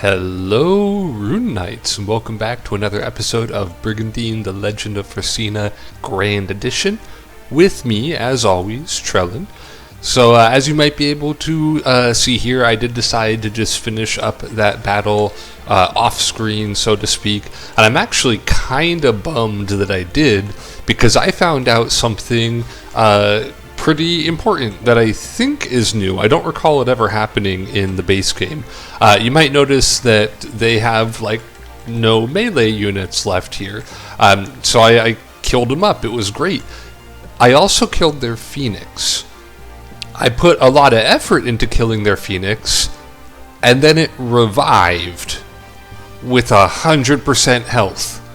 Hello, Rune Knights, and welcome back to another episode of Brigandine, the Legend of Forsena Grand Edition. With me, as always, Trellin. So, as you might be able to see here, I did decide to just finish up that battle off-screen, so to speak. And I'm actually kind of bummed that I did, because I found out something pretty important that I think is new. I don't recall it ever happening in the base game. You might notice that they have like no melee units left here. So I killed them up. It was great. I also killed their Phoenix. I put a lot of effort into killing their Phoenix, and then it revived with 100% health.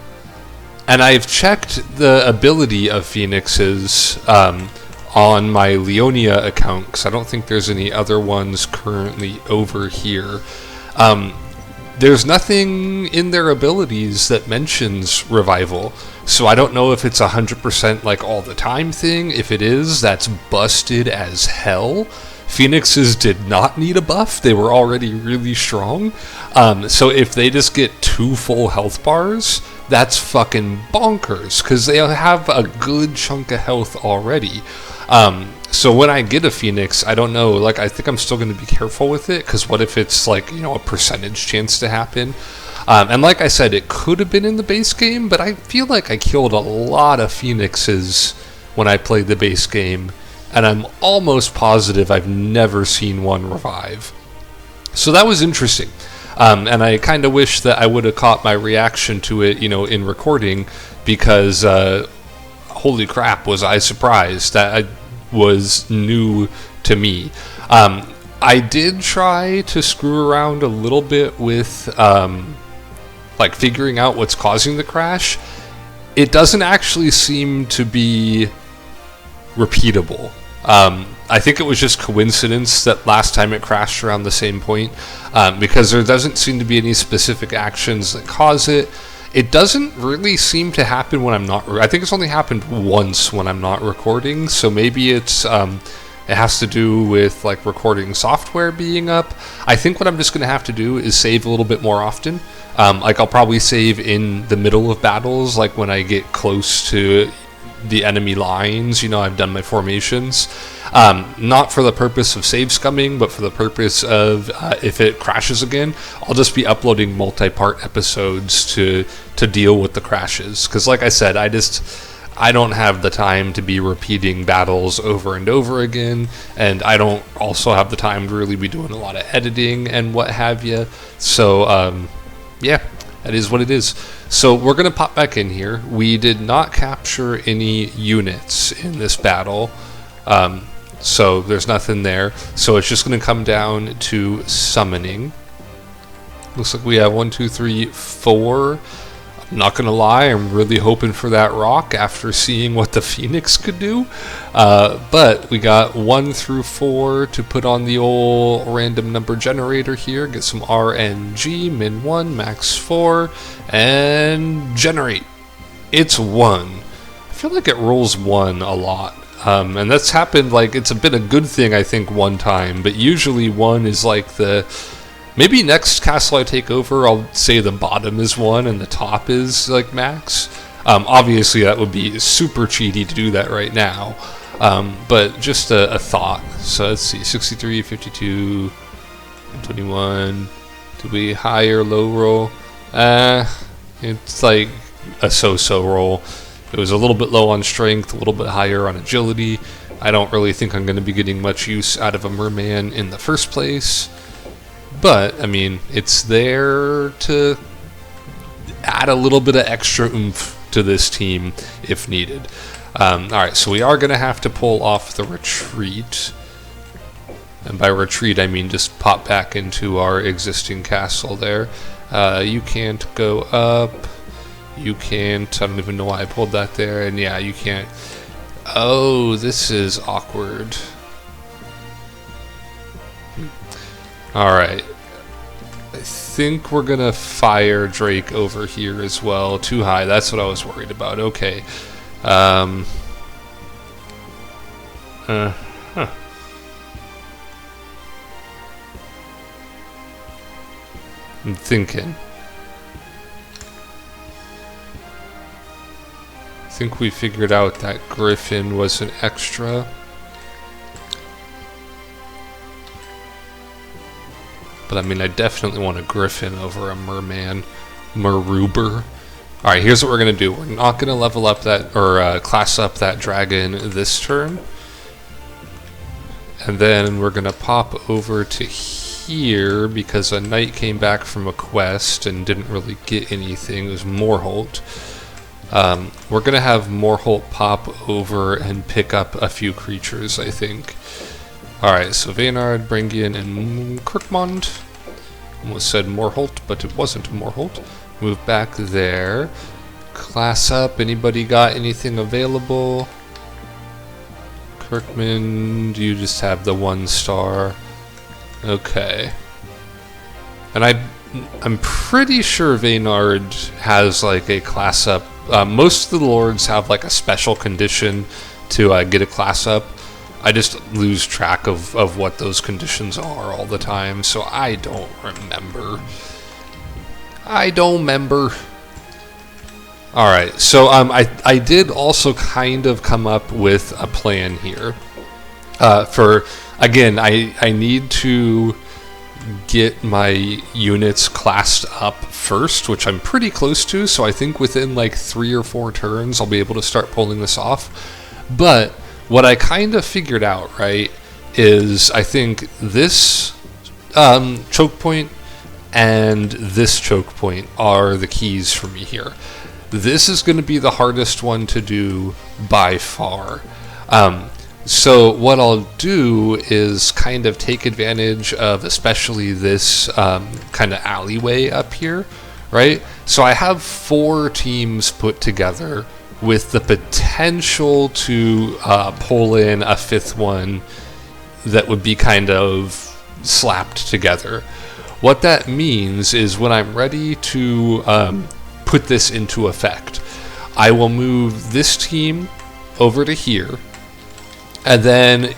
And I've checked the ability of Phoenixes on my Leonia account, because I don't think there's any other ones currently over here. There's nothing in their abilities that mentions revival, so I don't know if it's 100% like all the time thing. If it is, that's busted as hell. Phoenixes did not need a buff, they were already really strong. So if they just get 2 full health bars, that's fucking bonkers, because they have a good chunk of health already. So when I get a Phoenix, I don't know, like, I think I'm still going to be careful with it, because what if it's, like, you know, a percentage chance to happen? And like I said, it could have been in the base game, but I feel like I killed a lot of Phoenixes when I played the base game, and I'm almost positive I've never seen one revive. So that was interesting. And I kind of wish that I would have caught my reaction to it, you know, in recording, because, holy crap, was I surprised. That was new to me. I did try to screw around a little bit with like figuring out what's causing the crash. It doesn't actually seem to be repeatable. I think it was just coincidence that last time it crashed around the same point, because there doesn't seem to be any specific actions that cause it. It doesn't really seem to happen when I'm not... I think it's only happened once when I'm not recording, so maybe it's... it has to do with like recording software being up. I think what I'm just going to have to do is save a little bit more often. Like I'll probably save in the middle of battles, like when I get close to the enemy lines, you know, I've done my formations. Not for the purpose of save scumming, but for the purpose of if it crashes again, I'll just be uploading multi-part episodes to deal with the crashes. Because like I said, I don't have the time to be repeating battles over and over again, and I don't also have the time to really be doing a lot of editing and what have you. So yeah, that is what it is. So we're going to pop back in here. We did not capture any units in this battle, so there's nothing there. So it's just going to come down to summoning. Looks like we have 1, 2, 3, 4. I'm not going to lie, I'm really hoping for that rock after seeing what the Phoenix could do. But we got 1 through 4 to put on the old random number generator here. Get some RNG, min 1, max 4, and generate. It's 1. I feel like it rolls 1 a lot. And that's happened, like, it's been a good thing, I think, one time. But usually 1 is like the... Maybe next castle I take over, I'll say the bottom is 1 and the top is like max. Obviously that would be super cheaty to do that right now, but just a thought. So let's see, 63, 52, 21. Do we high or low roll? It's like a so-so roll. It was a little bit low on strength, a little bit higher on agility. I don't really think I'm going to be getting much use out of a merman in the first place. But, I mean, it's there to add a little bit of extra oomph to this team if needed. Alright, so we are going to have to pull off the retreat. And by retreat, I mean just pop back into our existing castle there. You can't go up. You can't. I don't even know why I pulled that there. And yeah, you can't. Oh, this is awkward. Alright. I think we're gonna fire Drake over here as well. Too high, that's what I was worried about. Okay. I'm thinking. I think we figured out that Griffin was an extra. But I mean, I definitely want a Griffin over a Merman. Maruber. Alright, here's what we're going to do. We're not going to level up that, or class up that dragon this turn. And then we're going to pop over to here, because a knight came back from a quest and didn't really get anything. It was Morholt. We're going to have Morholt pop over and pick up a few creatures, I think. Alright, so Vaynard, Brigandine, and Kirkmond. Almost said Morholt, but it wasn't Morholt. Move back there. Class up. Anybody got anything available? Kirkman, do you just have the 1 star? Okay. And I'm pretty sure Vaynard has like a class up. Most of the lords have like a special condition to get a class up. I just lose track of what those conditions are all the time, so I don't remember. Alright, so I did also kind of come up with a plan here. Again, I need to get my units classed up first, which I'm pretty close to, so I think within like 3 or 4 turns I'll be able to start pulling this off. But what I kind of figured out, right, is I think this choke point and this choke point are the keys for me here. This is going to be the hardest one to do by far. So what I'll do is kind of take advantage of especially this kind of alleyway up here, right? So I have 4 teams put together with the potential to pull in a 5th one that would be kind of slapped together. What that means is when I'm ready to put this into effect, I will move this team over to here, and then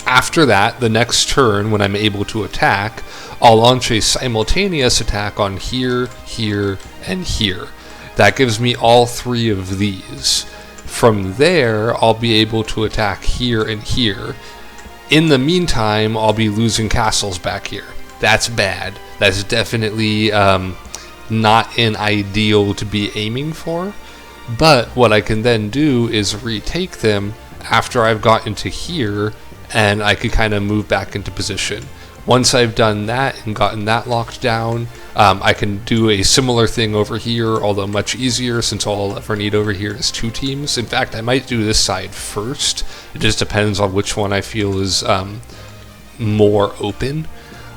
after that, the next turn when I'm able to attack, I'll launch a simultaneous attack on here, here, and here. That gives me all 3 of these. From there, I'll be able to attack here and here. In the meantime, I'll be losing castles back here. That's bad. That's definitely not an ideal to be aiming for. But what I can then do is retake them after I've gotten to here, and I could kind of move back into position. Once I've done that and gotten that locked down, I can do a similar thing over here, although much easier since all I'll ever need over here is 2 teams. In fact, I might do this side first. It just depends on which one I feel is more open.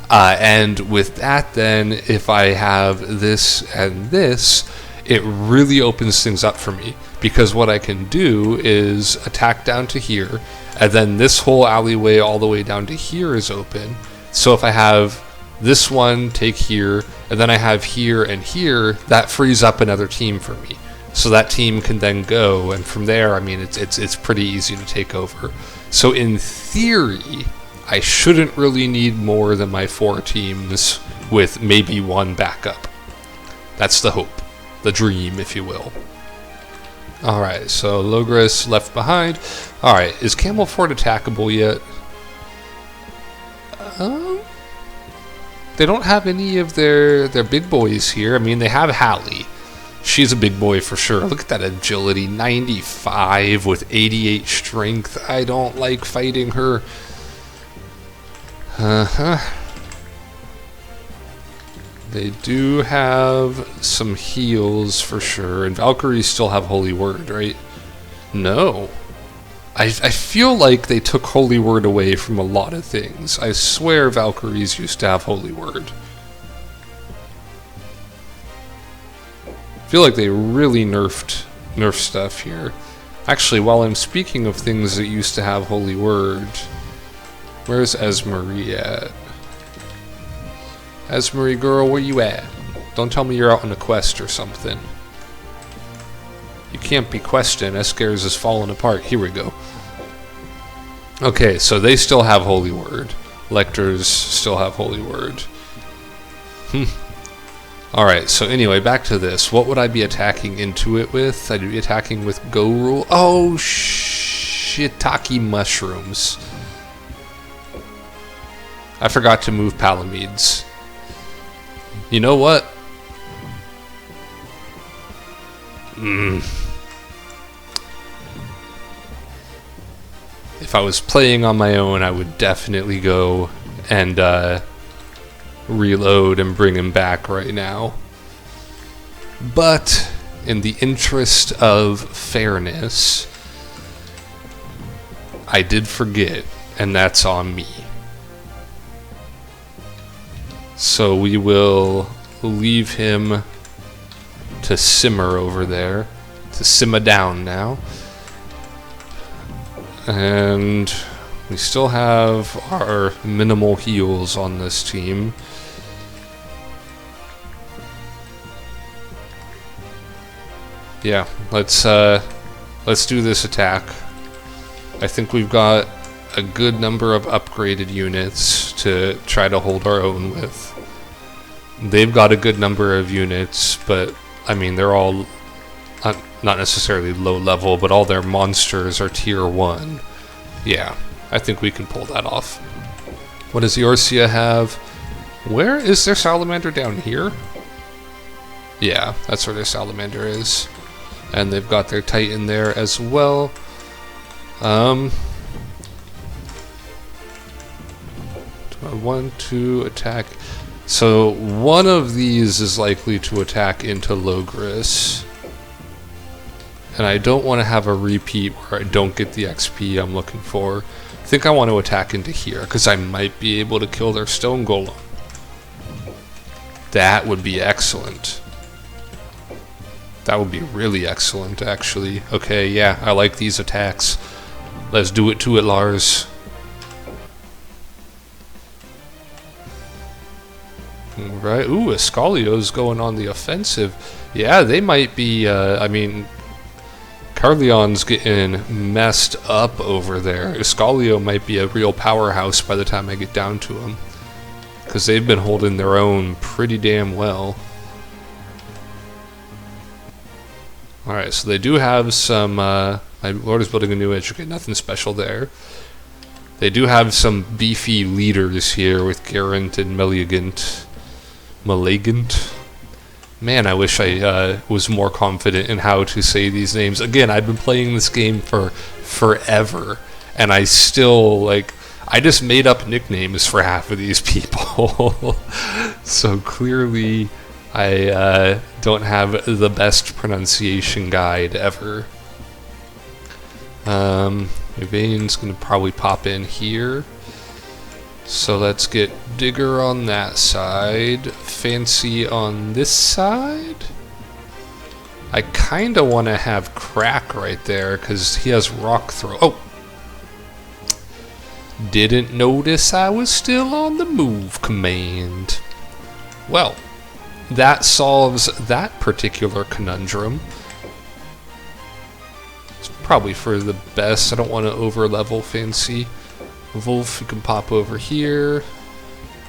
And with that then, if I have this and this, it really opens things up for me. Because what I can do is attack down to here, and then this whole alleyway all the way down to here is open. So if I have this one take here, and then I have here and here, that frees up another team for me. So that team can then go, and from there, I mean, it's pretty easy to take over. So in theory, I shouldn't really need more than my 4 teams with maybe 1 backup. That's the hope, the dream, if you will. Alright, so Logris left behind. Alright, is Camel Fort attackable yet? They don't have any of their big boys here. I mean, they have Hallie. She's a big boy for sure. Look at that agility, 95 with 88 strength. I don't like fighting her. They do have some heals for sure, and Valkyries still have Holy Word, right? No. I feel like they took Holy Word away from a lot of things. I swear Valkyries used to have Holy Word. I feel like they really nerfed stuff here. Actually, while I'm speaking of things that used to have Holy Word, where's Esmery at? Esmery girl, where you at? Don't tell me you're out on a quest or something. You can't be questing. Escares is falling apart. Here we go. Okay, so they still have Holy Word. Lectors still have Holy Word. Alright, so anyway, back to this. What would I be attacking into it with? I'd be attacking with Go Rule. Oh, shiitake mushrooms. I forgot to move Palamedes. You know what? If I was playing on my own, I would definitely go and reload and bring him back right now. But in the interest of fairness, I did forget, and that's on me. So we will leave him to simmer over there, to simmer down now. And we still have our minimal heals on this team. Yeah, let's do this attack. I think we've got a good number of upgraded units to try to hold our own with. They've got a good number of units, but I mean they're all not necessarily low level, but all their monsters are tier 1. Yeah, I think we can pull that off. What does Eorzea have? Where is their salamander? Down here? Yeah, that's where their salamander is. And they've got their titan there as well. Do I want to attack? So one of these is likely to attack into Logris. And I don't want to have a repeat where I don't get the XP I'm looking for. I think I want to attack into here, because I might be able to kill their stone golem. That would be excellent. That would be really excellent, actually. Okay, yeah, I like these attacks. Let's do it to it, Lars. Alright, ooh, Escalio's going on the offensive. Yeah, they might be, I mean, Carleon's getting messed up over there. Escalio might be a real powerhouse by the time I get down to him. Because they've been holding their own pretty damn well. Alright, so they do have some, my lord is building a new edge. Okay, nothing special there. They do have some beefy leaders here with Garant and Maliagant. Man, I wish I was more confident in how to say these names. Again, I've been playing this game for forever, and I still, like, I just made up nicknames for half of these people. So clearly, I don't have the best pronunciation guide ever. Yvain's gonna probably pop in here. So let's get Digger on that side, Fancy on this side. I kinda wanna have Crack right there, cause he has Rock Throw. Oh! Didn't notice I was still on the move command. Well, that solves that particular conundrum. It's probably for the best. I don't want to over-level Fancy. Wolf, you can pop over here.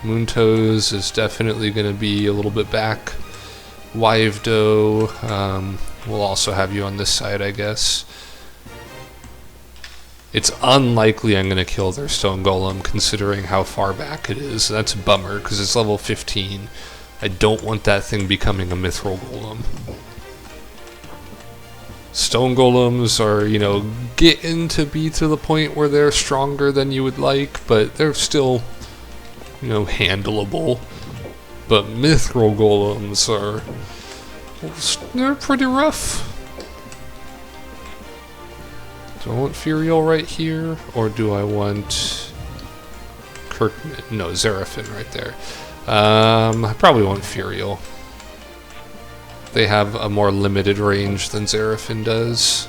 Moontoes is definitely going to be a little bit back. Wivedo, we'll also have you on this side, I guess. It's unlikely I'm going to kill their stone golem, considering how far back it is. That's a bummer, because it's level 15. I don't want that thing becoming a mithril golem. Stone golems are, you know, getting to be to the point where they're stronger than you would like, but they're still, you know, handleable. But mithril golems are, they're pretty rough. Do I want Furiel right here, or do I want Kirkman? No, Xerafen right there. I probably want Furiel. They have a more limited range than Xerafen does.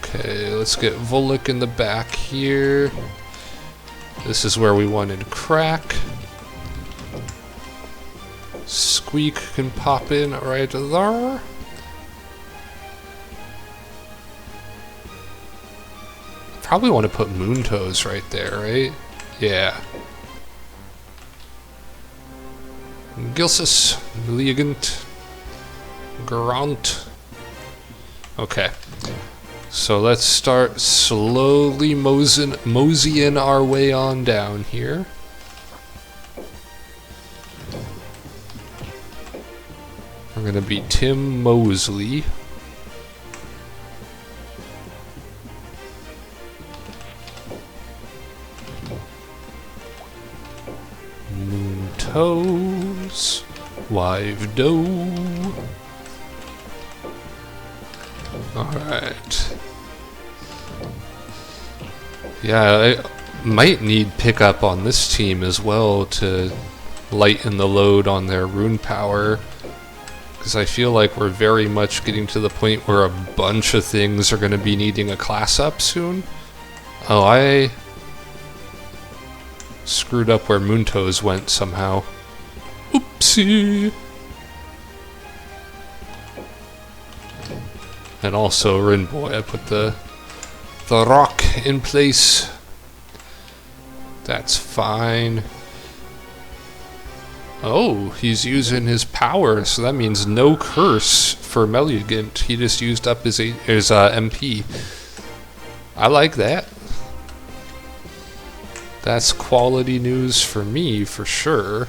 Okay, let's get Volek in the back here. This is where we wanted Crack. Squeak can pop in right there. Probably want to put Moontoes right there, right? Yeah. Gilsis, Legend, Grant. Okay. So let's start slowly moseying our way on down here. We're gonna be Tim Mosley. Moon Toes, Wive Doe. Alright. Yeah, I might need pickup on this team as well to lighten the load on their rune power. Because I feel like we're very much getting to the point where a bunch of things are going to be needing a class up soon. Oh, I screwed up where Moontoes went somehow. Oopsie! And also, Rinboy, I put the rock in place. That's fine. Oh, he's using his power, so that means no curse for Meliugant. He just used up his MP. I like that. That's quality news for me, for sure.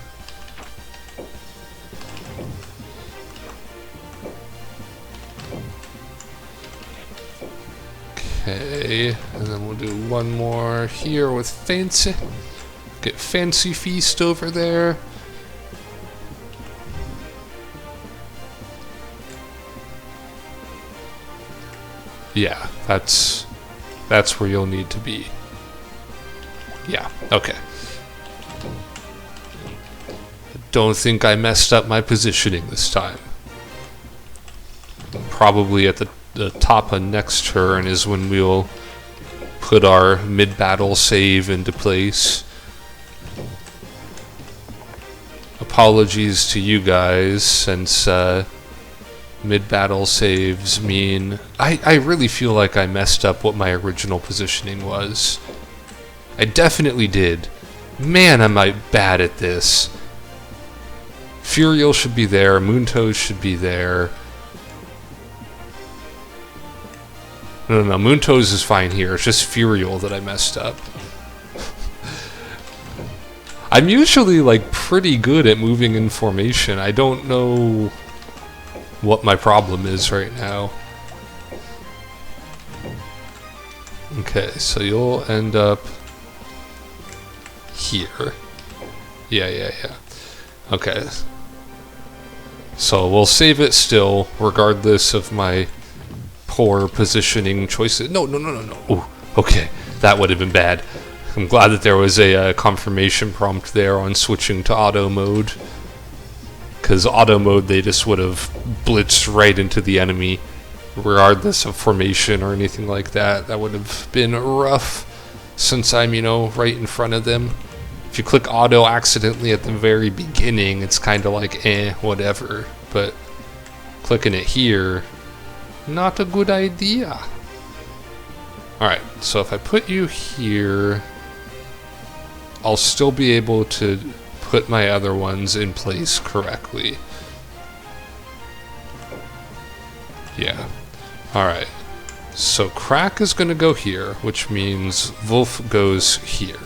Okay, and then we'll do one more here with Fancy. Get Fancy Feast over there. Yeah, that's where you'll need to be. Yeah, okay. I don't think I messed up my positioning this time. Probably at the top of next turn is when we'll put our mid-battle save into place. Apologies to you guys, since mid-battle saves mean... I really feel like I messed up what my original positioning was. I definitely did. Man, am I bad at this. Furiel should be there, Moontoes should be there. No, Moontoes is fine here. It's just Furiel that I messed up. I'm usually, like, pretty good at moving in formation. I don't know what my problem is right now. Okay, so you'll end up here. Yeah. Okay. So we'll save it still, regardless of my poor positioning choices. No. Ooh, okay, that would have been bad. I'm glad that there was a confirmation prompt there on switching to auto mode. Because auto mode, they just would have blitzed right into the enemy, regardless of formation or anything like that. That would have been rough, since I'm, right in front of them. If you click auto accidentally at the very beginning, it's kind of like, whatever. But clicking it here, not a good idea. Alright, so if I put you here, I'll still be able to put my other ones in place correctly. Yeah. Alright. So Crack is going to go here, which means Wolf goes here.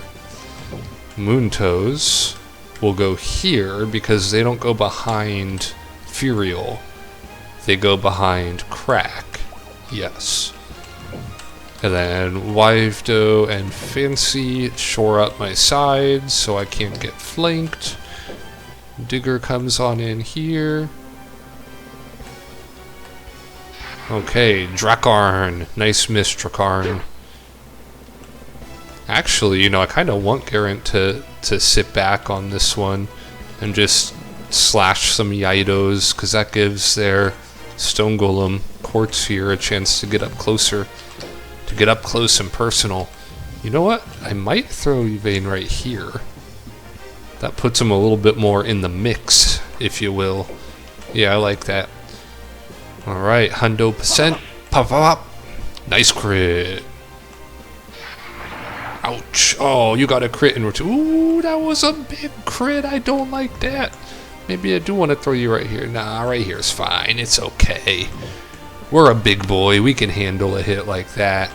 Moontoes will go here because they don't go behind Furiel. They go behind Crack. Yes. And then Wivedo and Fancy shore up my sides so I can't get flanked. Digger comes on in here. Okay, Drakarn. Nice miss, Drakarn. Actually, I kind of want Garant to sit back on this one and just slash some Yidos, because that gives their Stone Golem Quartz here a chance to get up closer. To get up close and personal. You know what? I might throw Yvain right here. That puts him a little bit more in the mix, if you will. Yeah, I like that. Alright, 100%. Pop, pop, pop. Nice crit. Ouch. Oh, you got a crit in return. Ooh, that was a big crit. I don't like that. Maybe I do want to throw you right here. Nah, right here is fine. It's okay. We're a big boy. We can handle a hit like that.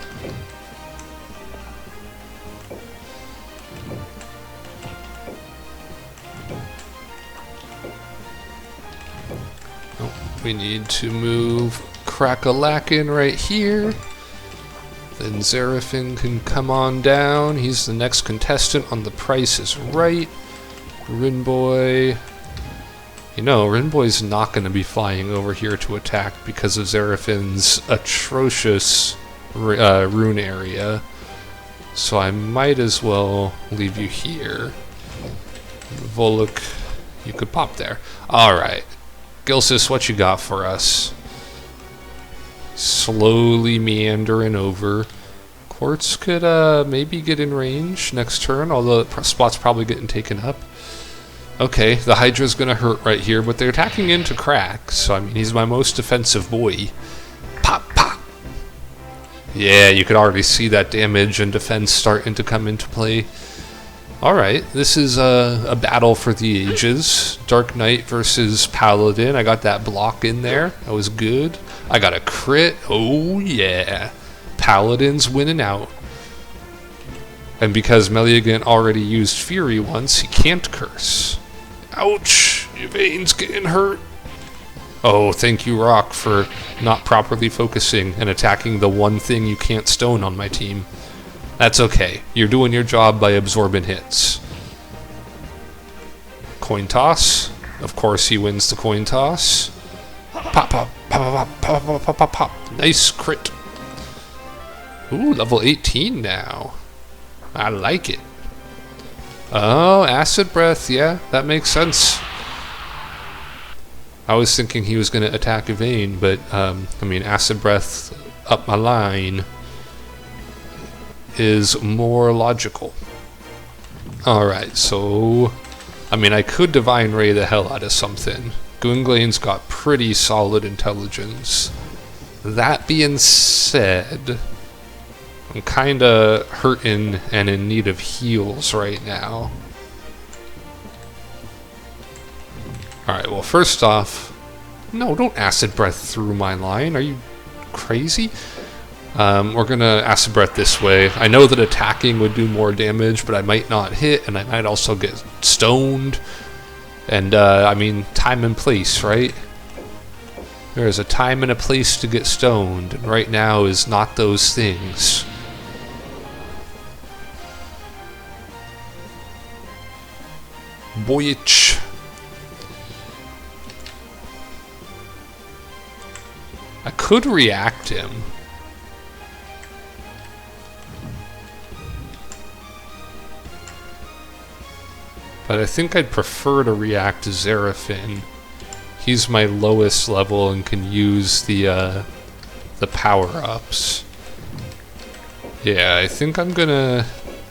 Oh, we need to move Crack-a-Lackin right here. Then Xerafen can come on down. He's the next contestant on The Price is Right. Rinboy. You know, Rinboy's not going to be flying over here to attack because of Xerafen's atrocious rune area. So I might as well leave you here. Voluk, you could pop there. Alright. Gilsis, what you got for us? Slowly meandering over. Quartz could maybe get in range next turn, although the spot's probably getting taken up. Okay, the Hydra's gonna hurt right here, but they're attacking into Crack, so I mean, he's my most defensive boy. Pop, pop! Yeah, you could already see that damage and defense starting to come into play. Alright, this is a battle for the ages. Dark Knight versus Paladin. I got that block in there. That was good. I got a crit. Oh, yeah. Paladin's winning out. And because Meliagant already used Fury once, he can't curse. Ouch! Yvain's getting hurt. Oh, thank you, Rock, for not properly focusing and attacking the one thing you can't stone on my team. That's okay. You're doing your job by absorbing hits. Coin toss. Of course he wins the coin toss. Pop, pop, pop, pop, pop, pop, pop, pop, pop. Nice crit. Ooh, level 18 now. I like it. Oh, Acid Breath. Yeah, that makes sense. I was thinking he was going to attack Yvain, but, I mean, Acid Breath up my line is more logical. Alright, so... I mean, I could Divine Ray the hell out of something. Gwynglaine's got pretty solid intelligence. That being said... I'm kinda hurting and in need of heals right now. Alright, well first off... No, don't Acid Breath through my line. Are you crazy? We're gonna Acid Breath this way. I know that attacking would do more damage, but I might not hit, and I might also get stoned. And, I mean, time and place, right? There is a time and a place to get stoned, and right now is not those things. Boyich. I could react him. But I think I'd prefer to react to Xerafen. He's my lowest level and can use the power-ups. Yeah, I think I'm gonna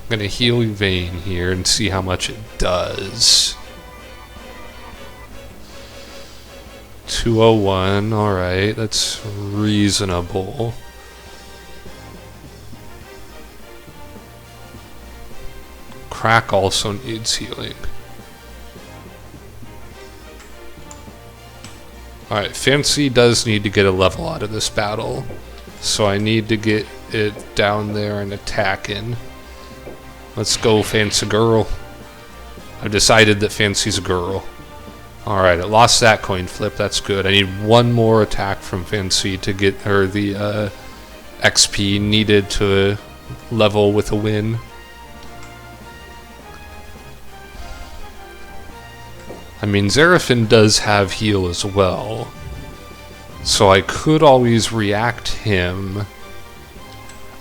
heal Yvain here and see how much it does. 201, alright, that's reasonable. Crack also needs healing. Alright, Fancy does need to get a level out of this battle, so I need to get it down there and attacking. Let's go, Fancy Girl. I've decided that Fancy's a girl. Alright, it lost that coin flip, that's good. I need one more attack from Fancy to get her the XP needed to level with a win. I mean, Xerafen does have heal as well, so I could always react him.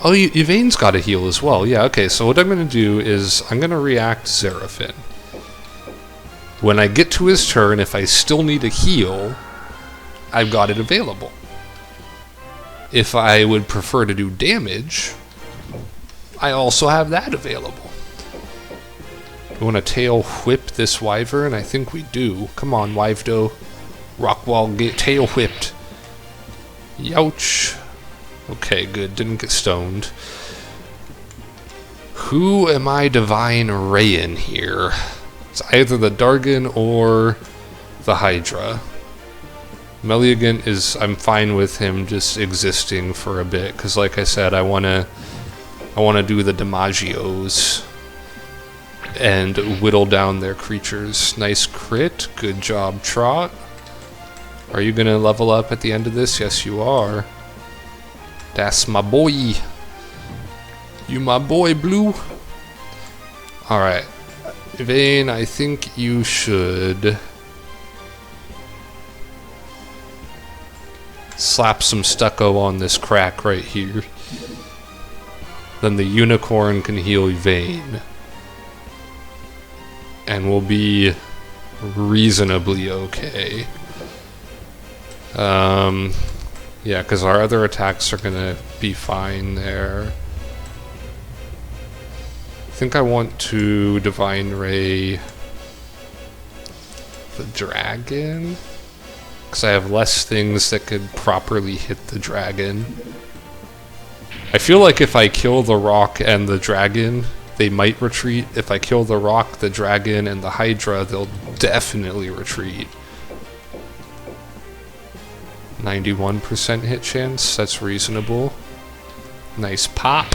Oh, Yvain's got a heal as well. Yeah, okay, so what I'm going to do is I'm going to react Xerafen. When I get to his turn, if I still need a heal, I've got it available. If I would prefer to do damage, I also have that available. We want to tail whip this wyvern? I think we do. Come on, Wyvdo. Rockwall, get tail whipped. Youch. Okay, good. Didn't get stoned. Who am I Divine Rayin here? It's either the Dargon or the Hydra. Meliagant is, I'm fine with him just existing for a bit, because like I said, I want to do the Damagios and whittle down their creatures. Nice crit, good job, Trot. Are you gonna level up at the end of this? Yes, you are. That's my boy. You my boy, Blue. Alright. Vayne, I think you should slap some stucco on this crack right here. Then the unicorn can heal Vayne. And we'll be reasonably okay. Yeah, because our other attacks are gonna be fine there. I think I want to Divine Ray the dragon, because I have less things that could properly hit the dragon. I feel like if I kill the rock and the dragon, they might retreat. If I kill the rock, the dragon, and the Hydra, they'll definitely retreat. 91% hit chance, that's reasonable. Nice pop.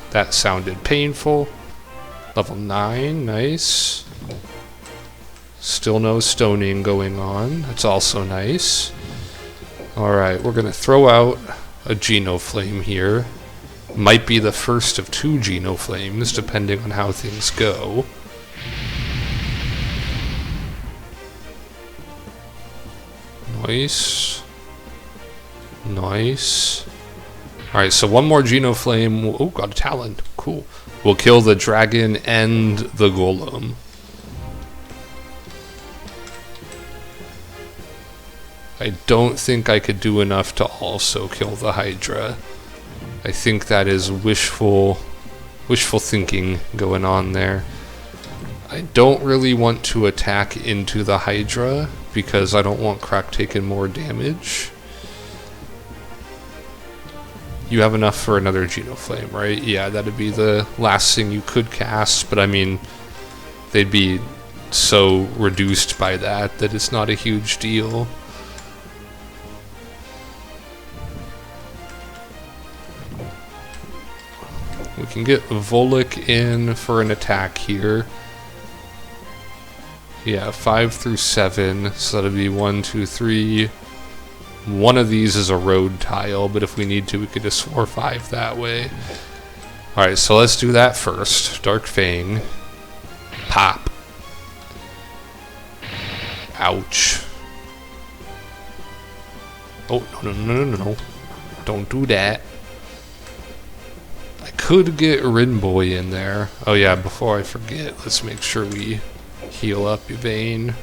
That sounded painful. Level 9, nice. Still no stoning going on, that's also nice. Alright, we're gonna throw out a Genoflame here. Might be the first of 2 Genoflames, depending on how things go. Nice. Nice. Alright, so one more Genoflame. Oh, got a Talon. Cool. We'll kill the dragon and the golem. I don't think I could do enough to also kill the Hydra. I think that is wishful thinking going on there. I don't really want to attack into the Hydra because I don't want Crack taking more damage. You have enough for another Genoflame, right? Yeah, that'd be the last thing you could cast, but I mean, they'd be so reduced by that that it's not a huge deal. We can get Volek in for an attack here. Yeah, 5 through 7, so that'll be 1, 2, 3. One of these is a road tile, but if we need to, we could just 4 or 5 that way. Alright, so let's do that first. Dark Fang. Pop. Ouch. Oh, no. Don't do that. I could get Rinboy in there. Oh yeah, before I forget, let's make sure we heal up Vayne.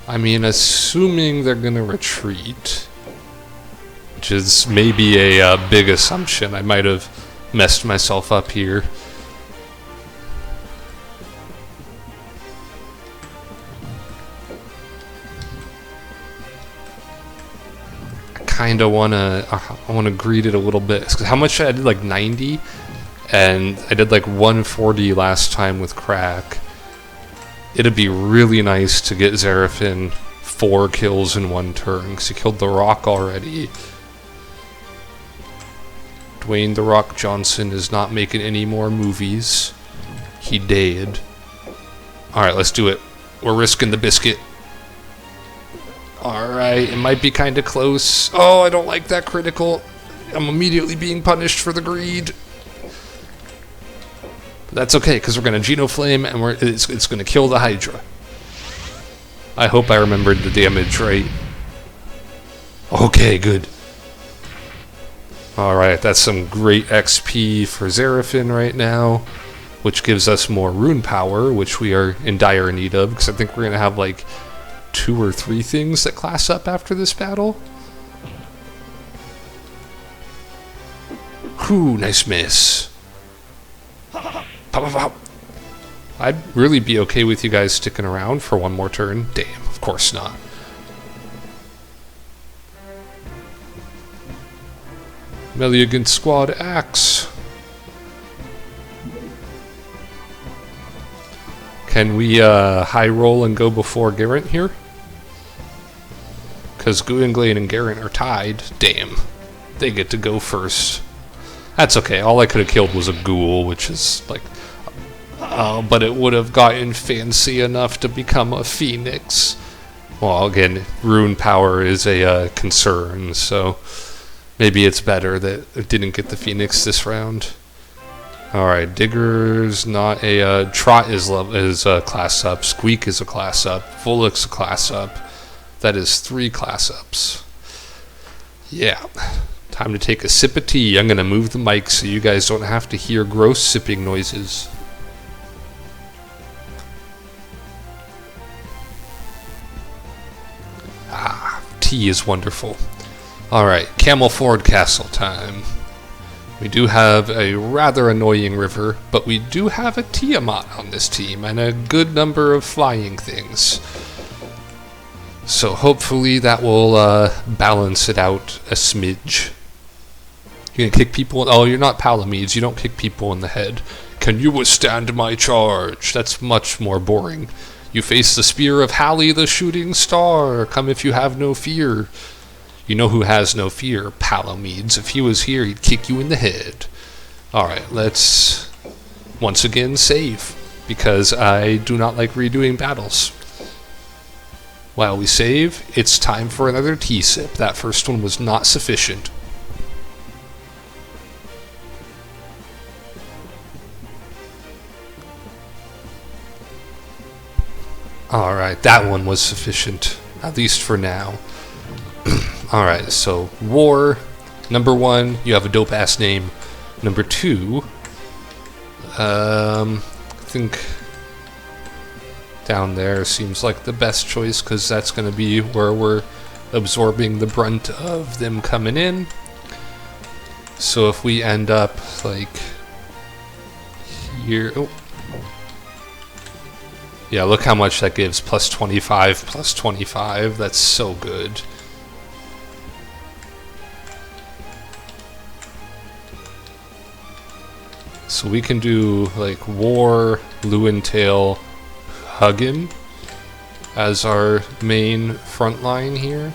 I mean, assuming they're gonna retreat, which is maybe a big assumption. I might have messed myself up here. I kind of wanna greed it a little bit. 'Cause how much I did, like 90, and I did like 140 last time with Crack. It'd be really nice to get Xerafen 4 kills in 1 turn, because he killed the Rock already. Dwayne "The Rock" Johnson is not making any more movies. He dead. Alright, let's do it. We're risking the biscuit. Alright, it might be kind of close. Oh, I don't like that critical. I'm immediately being punished for the greed. But that's okay, because we're going to Genoflame, and it's going to kill the Hydra. I hope I remembered the damage right. Okay, good. Alright, that's some great XP for Xerafen right now, which gives us more rune power, which we are in dire need of, because I think we're going to have like 2 or 3 things that class up after this battle. Whew, nice miss. Pop, pop, pop. I'd really be okay with you guys sticking around for one more turn. Damn, of course not. Melee against squad axe. Can we high roll and go before Garant here? Because Gwynglane and Garant are tied. Damn. They get to go first. That's okay. All I could have killed was a ghoul, which is like... but it would have gotten fancy enough to become a phoenix. Well, again, rune power is a concern, so maybe it's better that it didn't get the phoenix this round. Alright, Digger's not a... Trot is a class up. Squeak is a class up. Fullix a class up. That is 3 class ups. Yeah. Time to take a sip of tea. I'm going to move the mic so you guys don't have to hear gross sipping noises. Ah, tea is wonderful. Alright, Camelford Castle time. We do have a rather annoying river, but we do have a Tiamat on this team and a good number of flying things. So hopefully that will balance it out a smidge. You're gonna kick people... Oh, you're not Palamedes. You don't kick people in the head. Can you withstand my charge? That's much more boring. You face the spear of Halley the shooting star. Come if you have no fear. You know who has no fear? Palamedes. If he was here, he'd kick you in the head. Alright, let's once again save. Because I do not like redoing battles. While we save, it's time for another tea sip. That first one was not sufficient. Alright, that one was sufficient. At least for now. Alright, so war. Number 1, you have a dope ass name. Number 2, I think down there seems like the best choice because that's going to be where we're absorbing the brunt of them coming in. So if we end up like here, oh. Yeah, look how much that gives. Plus 25, plus 25. That's so good. So we can do like War, Lewintail, Huggin as our main front line here.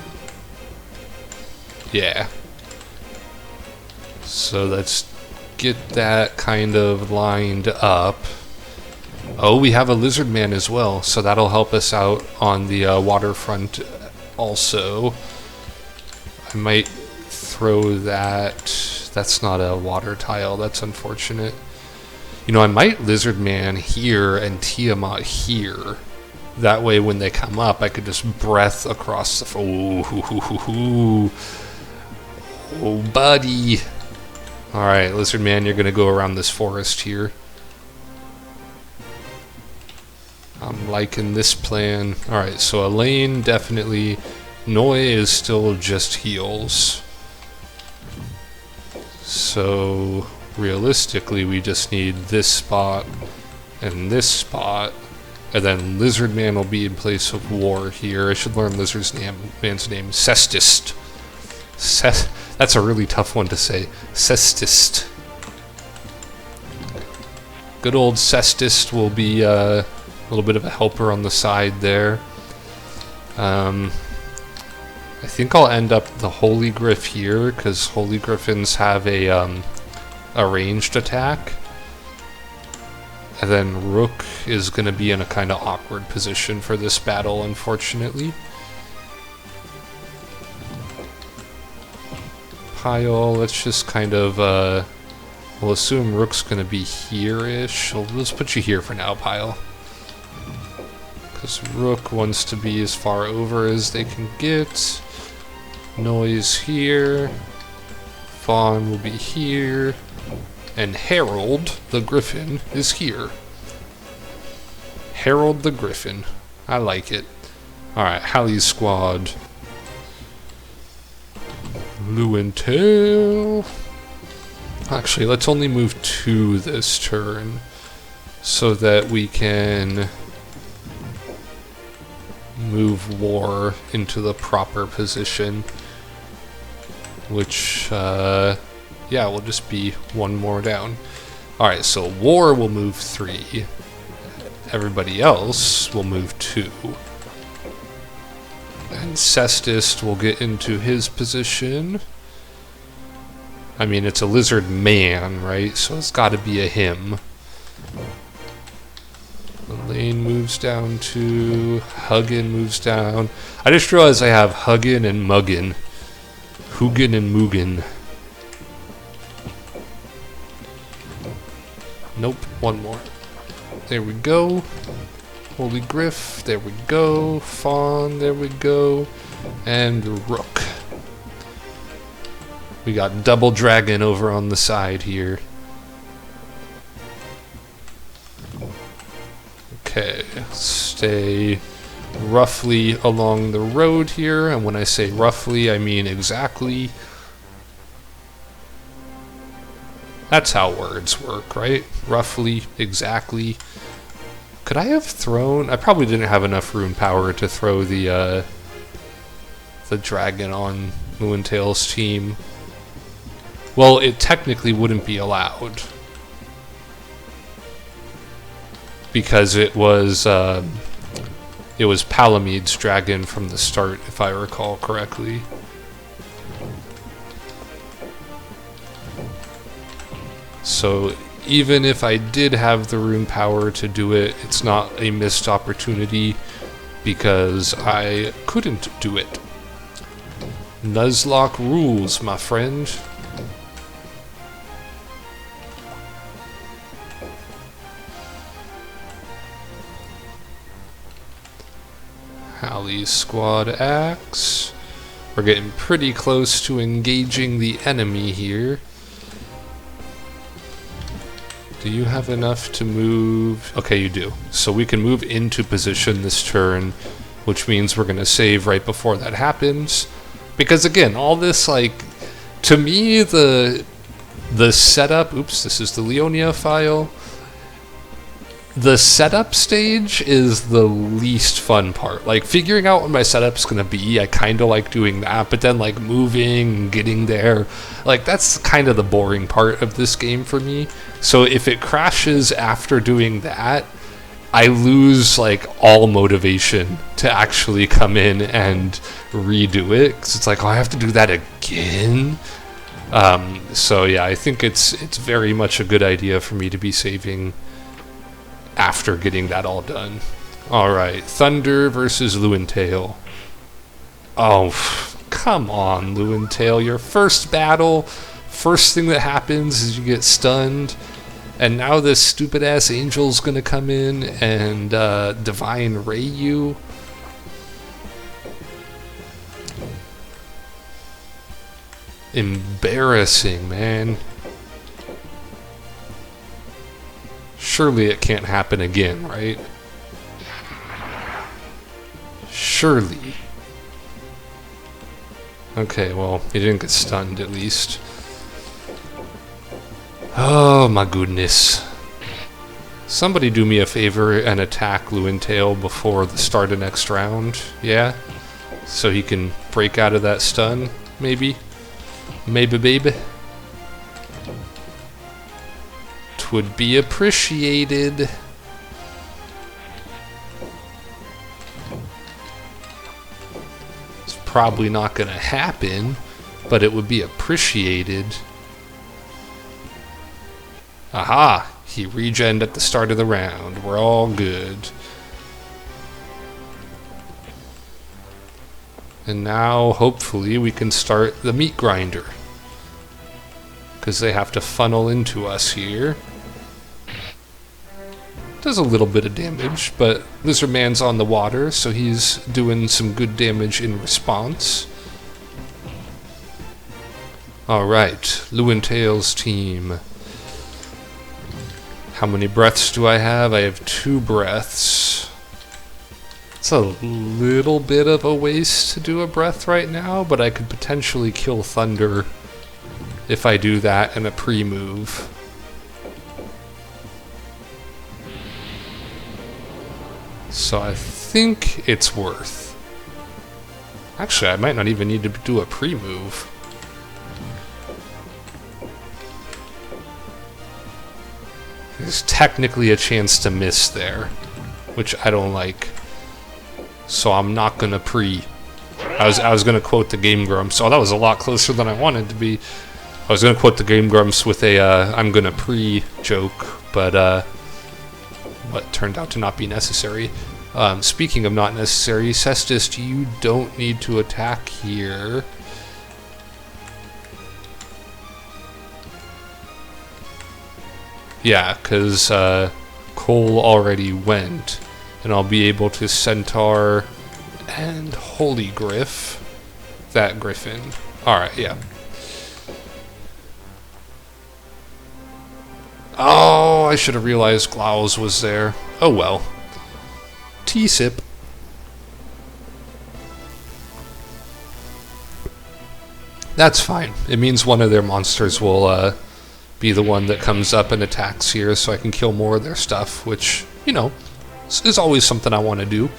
Yeah. So let's get that kind of lined up. Oh, we have a lizard man as well, so that'll help us out on the waterfront also. I might throw that. That's not a water tile, that's unfortunate. You know, I might lizard man here and Tiamat here. That way when they come up, I could just breath across the... Oh, buddy. Alright, lizard man, you're gonna go around this forest here. I'm liking this plan. Alright, so Elaine definitely... Noi is still just heals. So, realistically, we just need this spot and this spot. And then Lizard Man will be in place of War here. I should learn Lizard Man's name. Cestist. That's a really tough one to say. Cestist. Good old Cestist will be a little bit of a helper on the side there. I think I'll end up the Holy Griff here, because Holy Griffins have a ranged attack. And then Rook is going to be in a kind of awkward position for this battle, unfortunately. Pile, let's just kind of, we'll assume Rook's going to be here-ish. Let's put you here for now, Pile. Because Rook wants to be as far over as they can get. Noise here. Fawn will be here. And Harold the Griffin is here. Harold the Griffin. I like it. Alright, Halley's squad. Lewintail. Actually, let's only move 2 this turn. so that we can move war into the proper position, which yeah, will just be one more down. Alright, so war will move 3. Everybody else will move 2. And Cestus will get into his position. I mean, it's a lizard man, right? So it's got to be a him. Elaine moves down to... Huggin moves down. I just realized I have Huggin and Muggin. Hugin and Muggin. Nope, one more. There we go. Holy Griff, there we go. Fawn, there we go. And Rook. We got double dragon over on the side here. Okay, stay roughly along the road here, and when I say roughly, I mean exactly. That's how words work, right? Roughly, exactly. Could I have thrown... I probably didn't have enough rune power to throw the dragon on Lewintail's team. Well, it technically wouldn't be allowed. Because it was Palamede's dragon from the start, if I recall correctly. So even if I did have the rune power to do it, it's not a missed opportunity because I couldn't do it. Nuzlocke rules, my friend. Hallie's squad axe. We're getting pretty close to engaging the enemy here. Do you have enough to move? Okay, you do. So we can move into position this turn, which means we're going to save right before that happens. Because again, all this, like, to me, the setup... Oops, this is the Leonia file. The setup stage is the least fun part. Like, figuring out what my setup's gonna be, I kind of like doing that, but then, like, moving and getting there, like, that's kind of the boring part of this game for me. So if it crashes after doing that, I lose, like, all motivation to actually come in and redo it, because it's like, oh, I have to do that again? So yeah, I think it's very much a good idea for me to be saving after getting that all done. Alright, Thunder versus Lewintail. Oh, come on, Lewintail. Your first battle, first thing that happens is you get stunned, and now this stupid-ass angel's gonna come in and Divine Ray you. Embarrassing, man. Surely it can't happen again, right? Surely. Okay, well, he didn't get stunned at least. Oh my goodness. Somebody do me a favor and attack Lewintail before the start of next round, yeah? So he can break out of that stun, maybe? Maybe, baby. Would be appreciated. It's probably not gonna happen, but it would be appreciated. Aha! He regened at the start of the round. We're all good. And now, hopefully, we can start the meat grinder. Because they have to funnel into us here. Does a little bit of damage, but Lizard Man's on the water, so he's doing some good damage in response. Alright, Lewintail's team. How many breaths do I have? I have 2 breaths. It's a little bit of a waste to do a breath right now, but I could potentially kill Thunder if I do that in a pre-move. So I think it's worth. Actually, I might not even need to do a pre-move. There's technically a chance to miss there, which I don't like. So I'm not gonna pre. I was gonna quote the Game Grumps. Oh, that was a lot closer than I wanted to be. I was gonna quote the Game Grumps with a I'm gonna pre joke, but what turned out to not be necessary. Speaking of not necessary, Cestus, you don't need to attack here. Yeah, because Cole already went, and I'll be able to Centaur and Holy Griff that Griffin. Alright, yeah. Oh, I should have realized Glaus was there. Oh well. T-sip. That's fine. It means one of their monsters will be the one that comes up and attacks here, so I can kill more of their stuff, which, you know, is always something I want to do.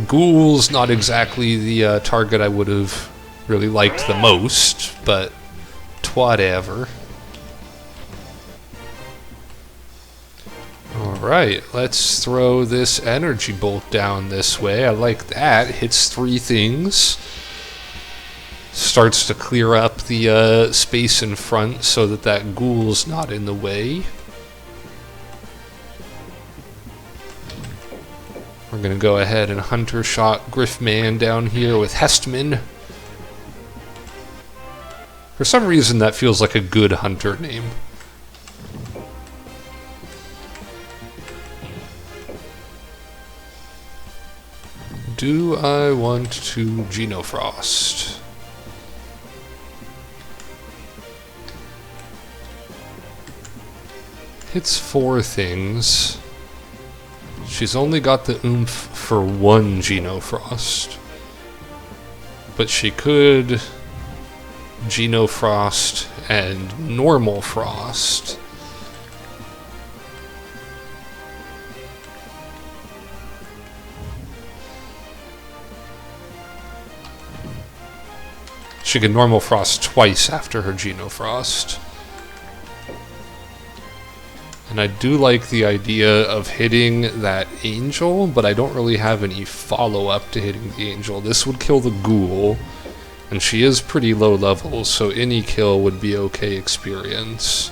Ghoul's not exactly the target I would have really liked the most, but whatever. Alright, let's throw this energy bolt down this way. I like that. Hits 3 things. Starts to clear up the space in front so that that ghoul's not in the way. We're going to go ahead and Hunter Shot Griffman down here with Hestman. For some reason that feels like a good hunter name. Do I want to Genofrost? Hits 4 things. She's only got the oomph for 1 Genofrost. But she could Genofrost and normal frost. She can normal frost twice after her Genofrost. And I do like the idea of hitting that angel, but I don't really have any follow-up to hitting the angel. This would kill the ghoul, and she is pretty low level, so any kill would be okay experience.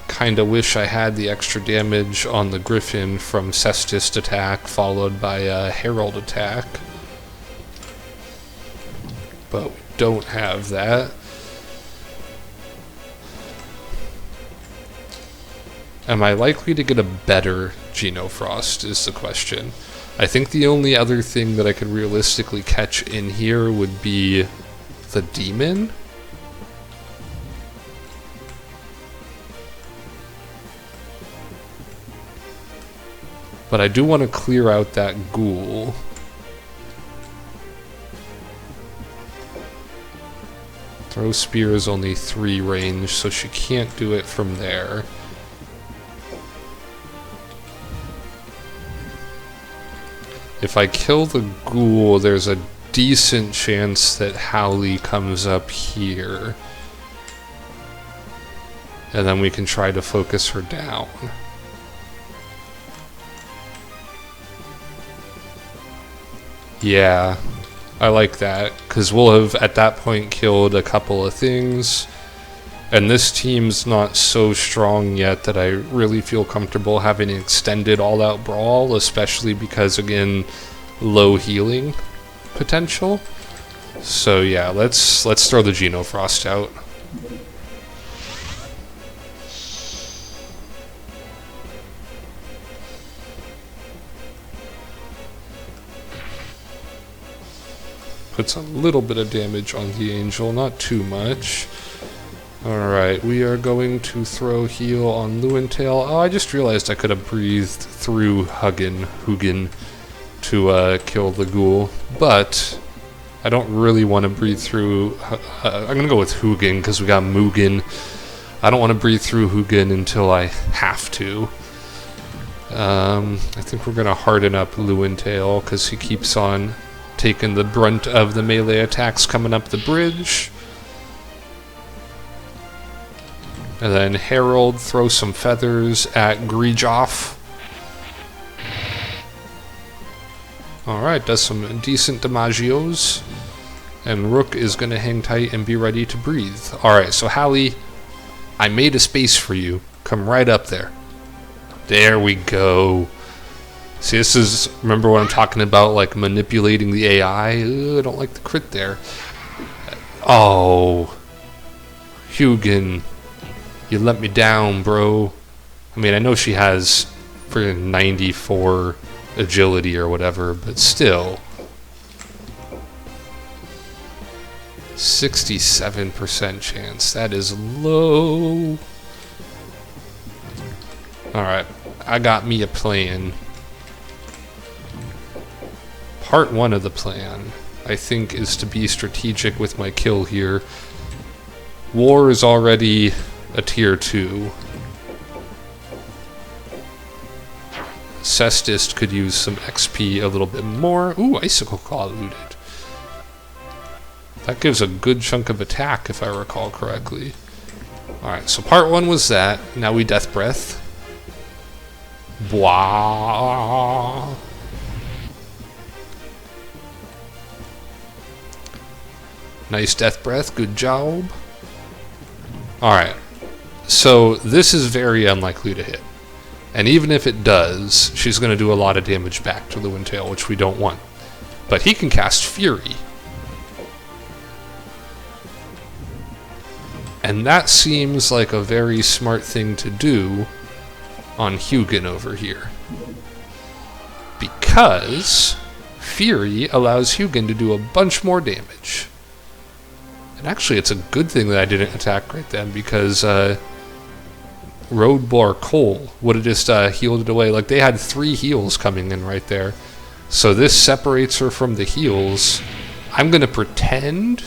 Kinda wish I had the extra damage on the Griffin from Cestus attack, followed by a Herald attack. But we don't have that. Am I likely to get a better Genofrost is the question. I think the only other thing that I could realistically catch in here would be the demon. But I do want to clear out that ghoul. Throw spear is only 3 range, so she can't do it from there. If I kill the ghoul, there's a decent chance that Howley comes up here. And then we can try to focus her down. Yeah, I like that, because we'll have at that point killed a couple of things. And this team's not so strong yet that I really feel comfortable having an extended all-out brawl, especially because, again, low healing potential. So yeah, let's throw the Genofrost out. Puts a little bit of damage on the angel, not too much. Alright, we are going to throw heal on Lewintail. Oh, I just realized I could have breathed through Hugin to kill the ghoul, but I don't really want to breathe through... I'm going to go with Hugin because we got Mugen. I don't want to breathe through Hugin until I have to. I think we're gonna harden up Lewintail because he keeps on taking the brunt of the melee attacks coming up the bridge. And then Harold throws some feathers at Grijoff. Alright, does some decent damagios. And Rook is going to hang tight and be ready to breathe. Alright, so Hallie, I made a space for you. Come right up there. There we go. See, this is, remember what I'm talking about, like manipulating the AI? Ugh, I don't like the crit there. Oh. Hugin. You let me down, bro. I mean, I know she has freaking 94 agility or whatever, but still. 67% chance. That is low. Alright, I got me a plan. Part 1 of the plan, I think, is to be strategic with my kill here. War is already a tier 2. Cestist could use some XP a little bit more. Ooh, Icicle Claw looted. That gives a good chunk of attack, if I recall correctly. Alright, so part 1 was that. Now we Death Breath. Blah. Nice Death Breath, good job. Alright. So, this is very unlikely to hit. And even if it does, she's going to do a lot of damage back to Lewintail, which we don't want. But he can cast Fury. And that seems like a very smart thing to do on Hugin over here. Because Fury allows Hugin to do a bunch more damage. And actually, it's a good thing that I didn't attack right then, because Roadblower Cole would have just healed it away. Like, they had 3 heals coming in right there. So this separates her from the heals. I'm going to pretend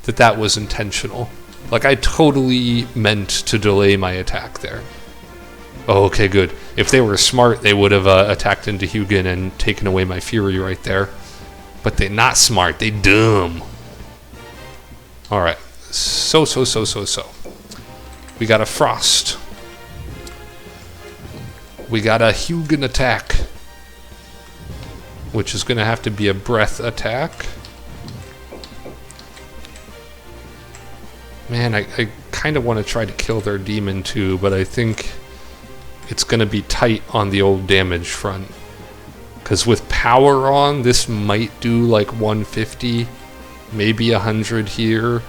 that that was intentional. Like, I totally meant to delay my attack there. Oh, okay, good. If they were smart, they would have attacked into Hugin and taken away my Fury right there. But they're not smart. They dumb. Alright. So. We got a Frost. We got a Hugin attack. Which is going to have to be a breath attack. Man, I kind of want to try to kill their demon too, but I think it's going to be tight on the old damage front. Because with power on, this might do like 150, maybe 100 here.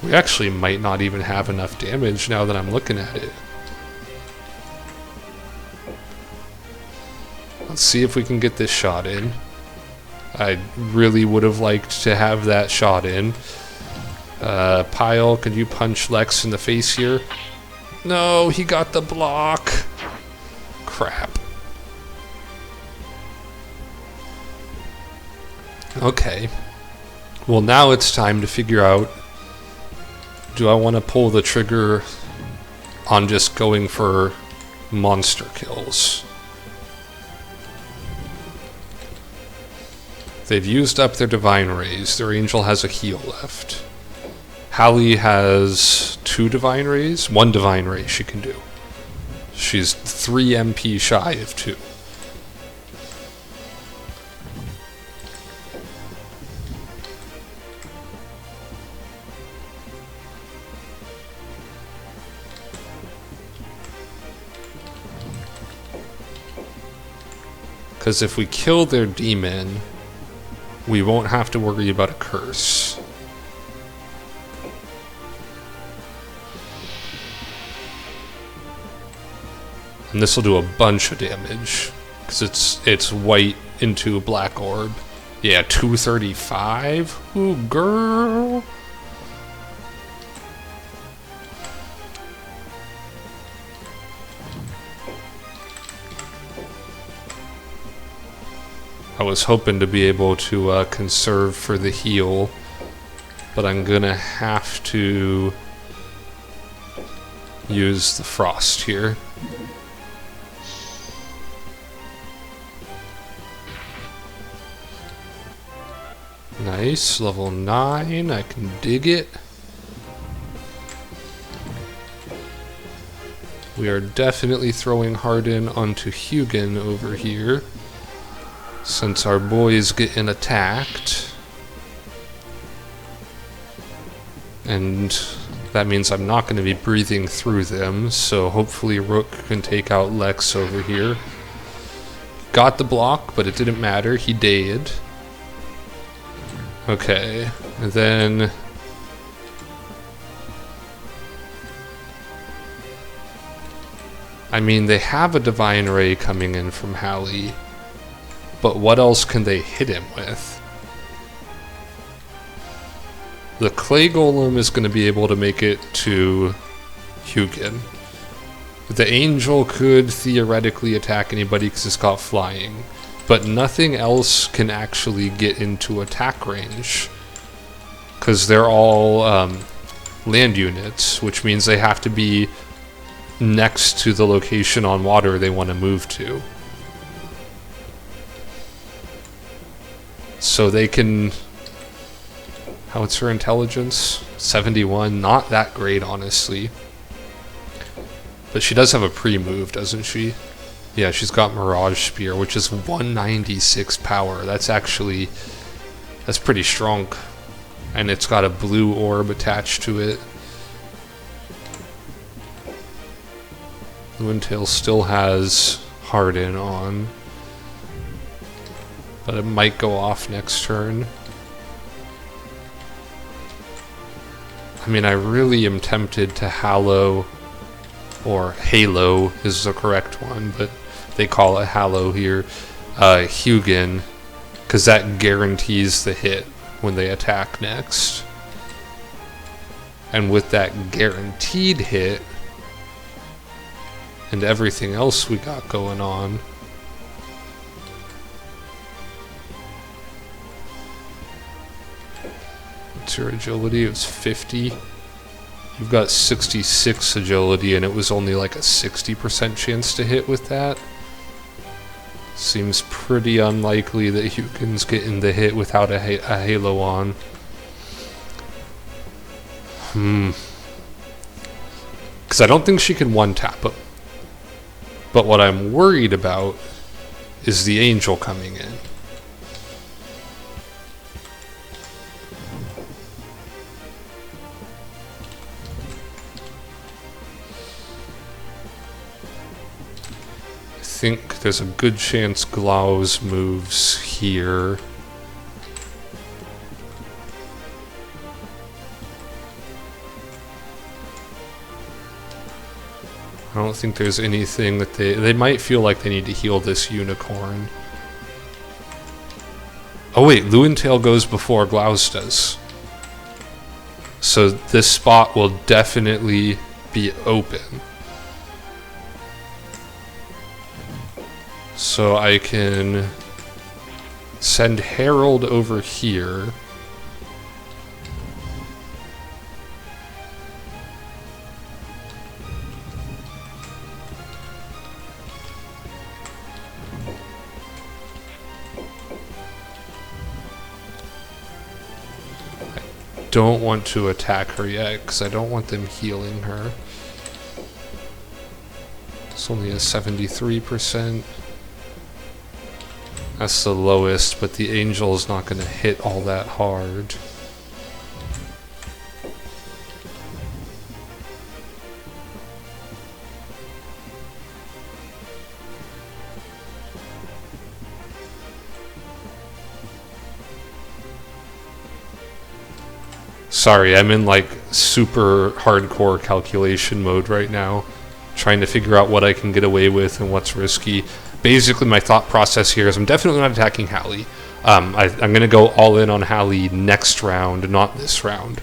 We actually might not even have enough damage now that I'm looking at it. Let's see if we can get this shot in. I really would have liked to have that shot in. Pyle, could you punch Lex in the face here? No, he got the block. Crap. Okay. Well, now it's time to figure out, do I want to pull the trigger on just going for monster kills? They've used up their Divine Rays. Their Angel has a heal left. Hallie has 2 Divine Rays. 1 Divine Ray she can do. She's 3 MP shy of 2. Because if we kill their demon, we won't have to worry about a curse. And this will do a bunch of damage, because it's white into a black orb. Yeah, 235? Ooh, girl! I was hoping to be able to conserve for the heal, but I'm gonna have to use the Frost here. Nice, level 9, I can dig it. We are definitely throwing Harden onto Hugin over here, since our boy's getting attacked. And that means I'm not going to be breathing through them, so hopefully Rook can take out Lex over here. Got the block, but it didn't matter, he did. Okay, and then... I mean, they have a Divine Ray coming in from Hallie, but what else can they hit him with? The Clay Golem is going to be able to make it to Hugin. The Angel could theoretically attack anybody because it's got flying, but nothing else can actually get into attack range because they're all land units, which means they have to be next to the location on water they want to move to. So they can... What's her intelligence? 71. Not that great, honestly. But she does have a pre-move, doesn't she? Yeah, she's got Mirage Spear, which is 196 power. That's actually... That's pretty strong. And it's got a blue orb attached to it. Lewintail still has Harden on. But it might go off next turn. I mean, I really am tempted to Hallow, or Halo is the correct one, but they call it Hallow here, Hugin, because that guarantees the hit when they attack next. And with that guaranteed hit, and everything else we got going on, what's your agility? It was 50. You've got 66 agility, and it was only like a 60% chance to hit with that. Seems pretty unlikely that Hugin's getting the hit without a halo on. Because I don't think she can one-tap him. But what I'm worried about is the Angel coming in. I think there's a good chance Glau's moves here. I don't think there's anything that they might feel like they need to heal this unicorn. Oh wait, Lewintail goes before Glaus does. So this spot will definitely be open. So I can send Herald over here. I don't want to attack her yet because I don't want them healing her. It's only a 73%. That's the lowest, but the Angel is not going to hit all that hard. Sorry, I'm in like super hardcore calculation mode right now, trying to figure out what I can get away with and what's risky. Basically, my thought process here is I'm definitely not attacking Hallie. I'm going to go all in on Hallie next round, not this round.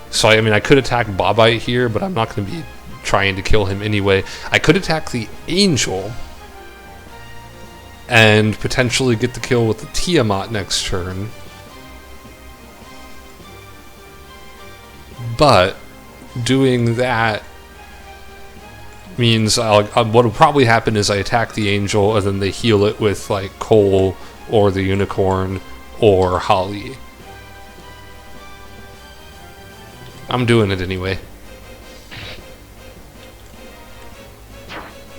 So, I mean, I could attack Bobite here, but I'm not going to be trying to kill him anyway. I could attack the Angel and potentially get the kill with the Tiamat next turn. But doing that means what will probably happen is I attack the Angel and then they heal it with like Coal or the Unicorn or Holly. I'm doing it anyway.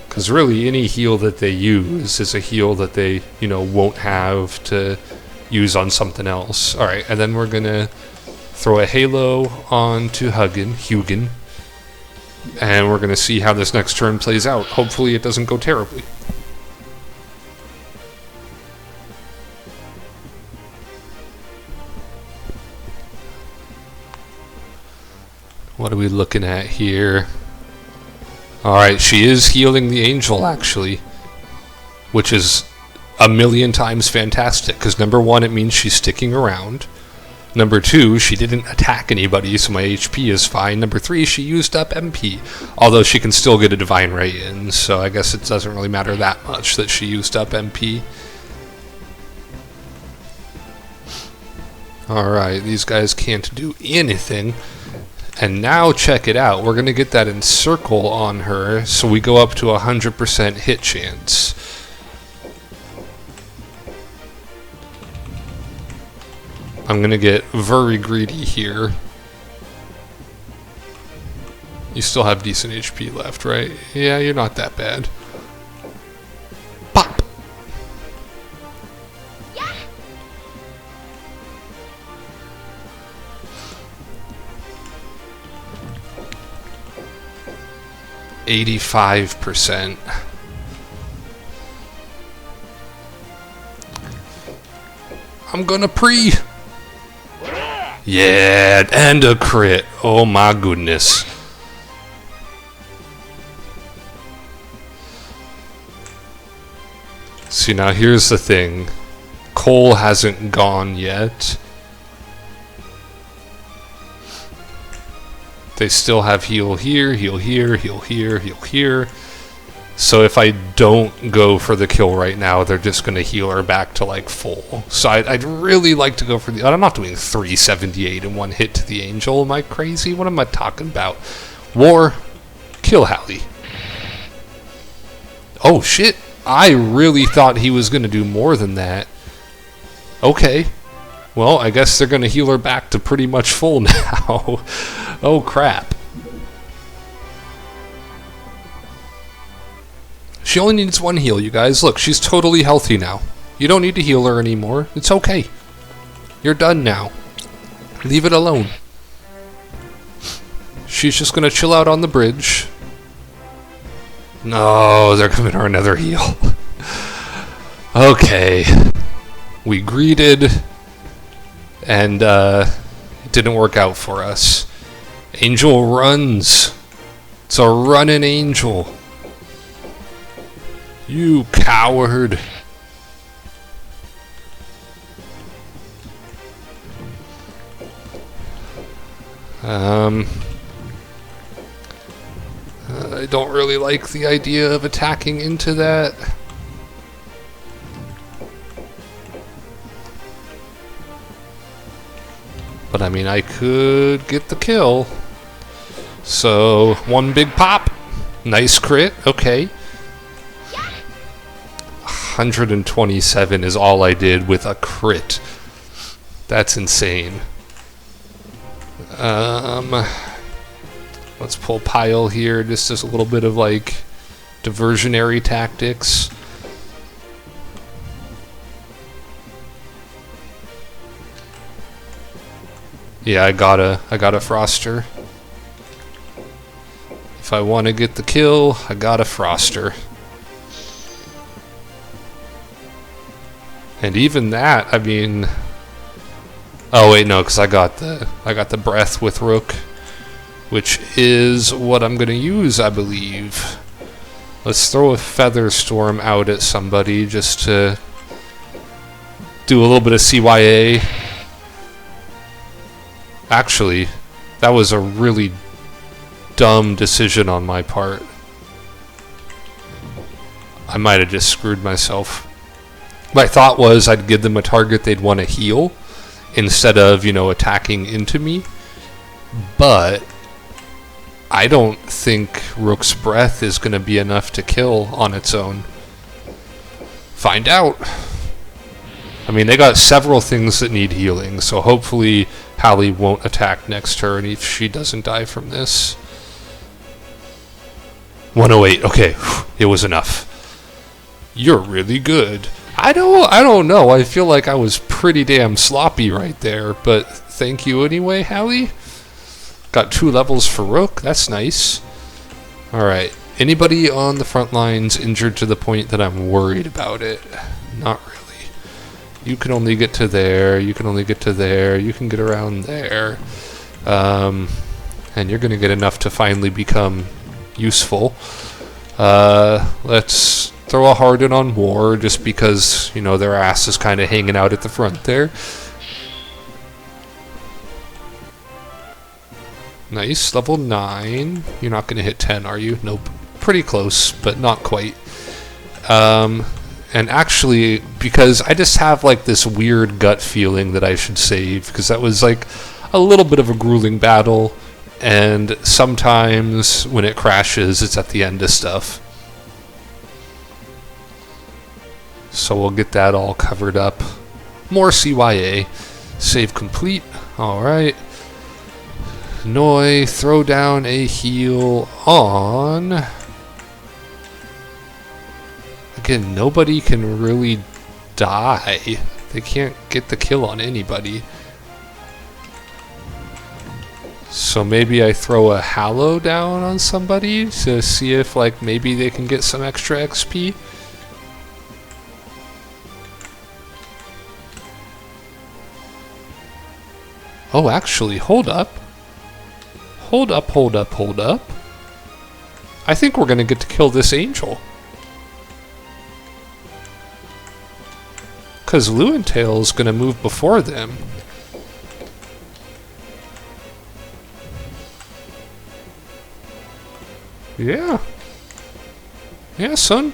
Because really, any heal that they use is a heal that they, you know, won't have to use on something else. Alright, and then we're gonna throw a halo onto Hugin. And we're gonna see how this next turn plays out. Hopefully it doesn't go terribly. What are we looking at here? Alright, she is healing the angel, actually. Which is a million times fantastic, because number one, it means she's sticking around. Number two, she didn't attack anybody, so my HP is fine. Number three, she used up MP. Although she can still get a Divine Ray in, so I guess it doesn't really matter that much that she used up MP. Alright, these guys can't do anything. And now check it out, we're going to get that encircle on her, so we go up to 100% hit chance. I'm going to get very greedy here. You still have decent HP left, right? Yeah, you're not that bad. Pop! Yeah. 85%. I'm gonna pre. Yeah, and a crit. Oh my goodness. See, now here's the thing. Cole hasn't gone yet. They still have heal here, heal here, heal here, heal here. So if I don't go for the kill right now, they're just going to heal her back to like full. So I'd really like to go for the... I'm not doing 378 in one hit to the angel. Am I crazy? What am I talking about? War. Kill Hallie. Oh shit. I really thought he was going to do more than that. Okay. Well, I guess they're going to heal her back to pretty much full now. Oh, crap. She only needs one heal, you guys. Look, she's totally healthy now. You don't need to heal her anymore. It's okay. You're done now. Leave it alone. She's just going to chill out on the bridge. No, they're giving her another heal. Okay. We greeted, and it didn't work out for us. Angel runs. It's a running angel. You coward. I don't really like the idea of attacking into that. But I mean, I could get the kill. So, one big pop. Nice crit. Okay. 127 is all I did with a crit. That's insane. Let's pull Pile here, just as a little bit of like diversionary tactics. Yeah, I got a Froster. If I want to get the kill, I got a Froster. And even that, I mean... Oh wait, no, because I got the breath with Rook, which is what I'm gonna use, I believe. Let's throw a Feather Storm out at somebody just to do a little bit of CYA. Actually, that was a really dumb decision on my part. I might have just screwed myself. My thought was I'd give them a target they'd want to heal instead of, you know, attacking into me. But I don't think Rook's Breath is going to be enough to kill on its own. Find out. I mean, they got several things that need healing, so hopefully Hallie won't attack next turn if she doesn't die from this. 108. Okay, it was enough. You're really good. I don't know. I feel like I was pretty damn sloppy right there, but thank you anyway, Hallie. Got 2 levels for Rook. That's nice. All right. Anybody on the front lines injured to the point that I'm worried about it? Not really. You can only get to there. You can only get to there. You can get around there. And you're going to get enough to finally become useful. Let's throw a Harden on War just because, you know, their ass is kind of hanging out at the front there. Nice. Level 9. You're not going to hit 10, are you? Nope. Pretty close, but not quite. And actually, because I just have like this weird gut feeling that I should save, because that was like a little bit of a grueling battle, and sometimes when it crashes, it's at the end of stuff. So we'll get that all covered up. More CYA. Save complete. Alright. Noi, throw down a heal on... Again, nobody can really die. They can't get the kill on anybody. So maybe I throw a Hallow down on somebody to see if, like, maybe they can get some extra XP. Oh, actually, hold up. Hold up, hold up, hold up. I think we're gonna get to kill this angel. Because Lewintail's going to move before them. Yeah. Yeah, son.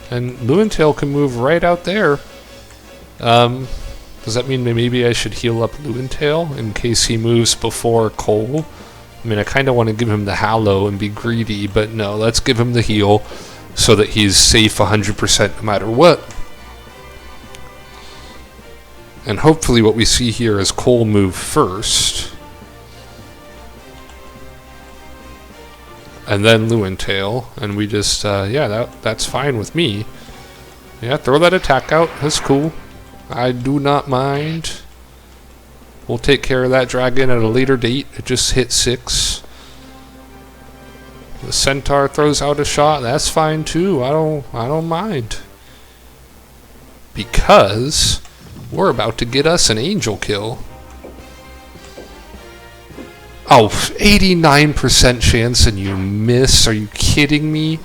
And Lewintail can move right out there. Does that mean that maybe I should heal up Lewintail in case he moves before Cole? I mean, I kind of want to give him the Hallow and be greedy, but no, let's give him the heal so that he's safe 100% no matter what. And hopefully what we see here is Cole move first. And then Lewintail. And we just, yeah, that's fine with me. Yeah, throw that attack out. That's cool. I do not mind. We'll take care of that dragon at a later date. It just hit 6. The Centaur throws out a shot. That's fine too. I don't mind. Because... we're about to get us an angel kill. Oh, 89% chance and you miss? Are you kidding me?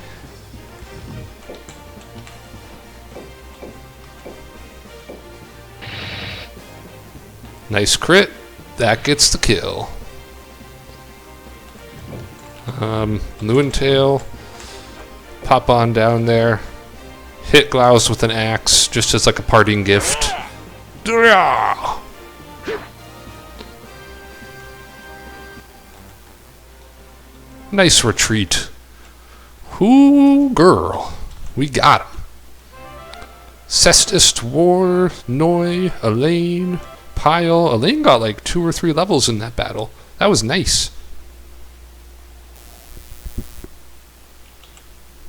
Nice crit. That gets the kill. Lewintail. Pop on down there. Hit Glaus with an axe, just as like a parting gift. Nice retreat. Ooh, girl. We got him. Cestus, War, Noi, Elaine, Pyle. Elaine got like 2 or 3 levels in that battle. That was nice.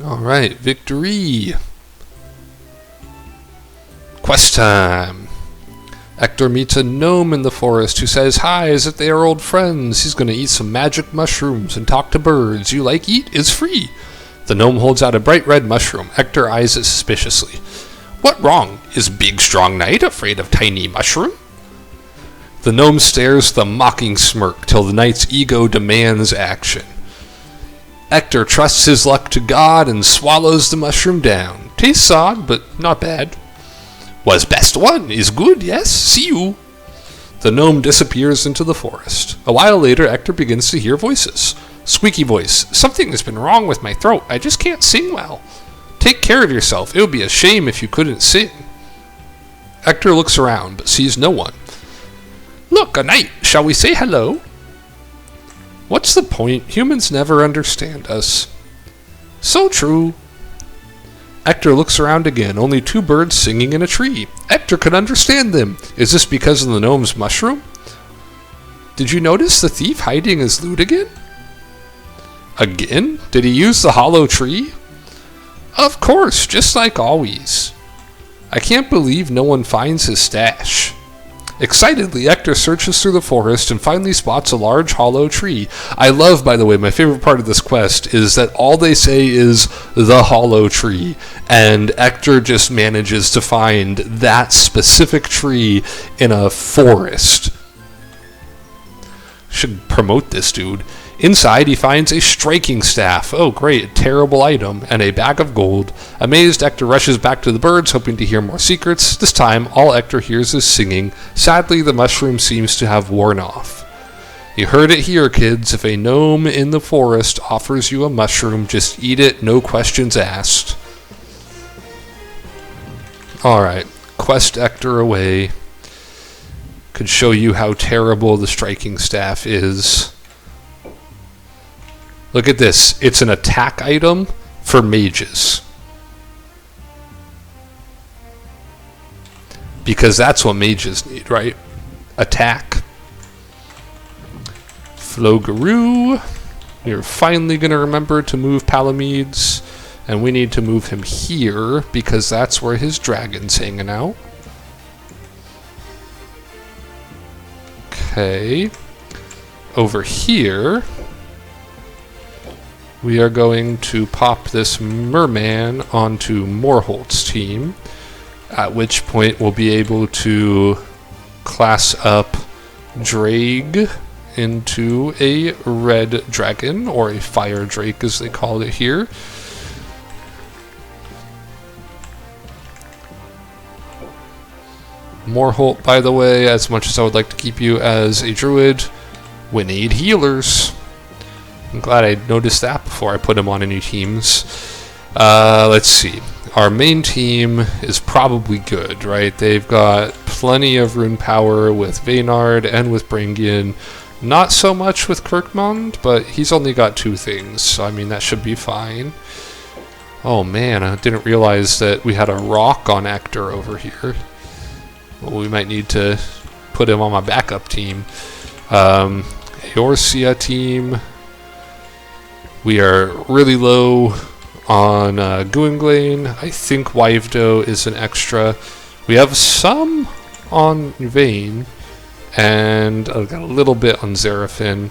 Alright, victory. Quest time. Hector meets a gnome in the forest who says hi as if they are old friends. He's going to eat some magic mushrooms and talk to birds. You like eat? It's free. The gnome holds out a bright red mushroom. Hector eyes it suspiciously. What wrong? Is big strong knight afraid of tiny mushroom? The gnome stares with a mocking smirk till the knight's ego demands action. Hector trusts his luck to God and swallows the mushroom down. Tastes odd, but not bad. Was best one, is good, yes, see you. The gnome disappears into the forest. A while later, Hector begins to hear voices. Squeaky voice, something has been wrong with my throat, I just can't sing well. Take care of yourself, it would be a shame if you couldn't sing. Hector looks around, but sees no one. Look, a knight, shall we say hello? What's the point? Humans never understand us. So true. Hector looks around again, only 2 birds singing in a tree. Hector could understand them. Is this because of the gnome's mushroom? Did you notice the thief hiding his loot again? Again? Did he use the hollow tree? Of course, just like always. I can't believe no one finds his stash. Excitedly, Hector searches through the forest and finally spots a large hollow tree. I love, by the way, my favorite part of this quest is that all they say is the hollow tree, and Hector just manages to find that specific tree in a forest. Should promote this dude. Inside, he finds a striking staff. Oh, great, terrible item, and a bag of gold. Amazed, Hector rushes back to the birds, hoping to hear more secrets. This time, all Hector hears is singing. Sadly, the mushroom seems to have worn off. You heard it here, kids. If a gnome in the forest offers you a mushroom, just eat it, no questions asked. Alright, quest Hector away. Could show you how terrible the striking staff is. Look at this. It's an attack item for mages. Because that's what mages need, right? Attack. Flogaroo. We're finally going to remember to move Palamedes. And we need to move him here because that's where his dragon's hanging out. Okay. Over here, we are going to pop this merman onto Morholt's team, at which point we'll be able to class up Drake into a red dragon, or a fire drake as they call it here. Morholt, by the way, as much as I would like to keep you as a druid, we need healers. I'm glad I noticed that before I put him on any teams. Let's see. Our main team is probably good, right? They've got plenty of rune power with Vaynard and with Brigandine. Not so much with Kirkmond, but he's only got 2 things, so I mean that should be fine. Oh man, I didn't realize that we had a rock on Hector over here. Well, we might need to put him on my backup team. Eorcia team. We are really low on Gwynglane. I think Wyvdo is an extra. We have some on Vayne, and I've got a little bit on Xerafen.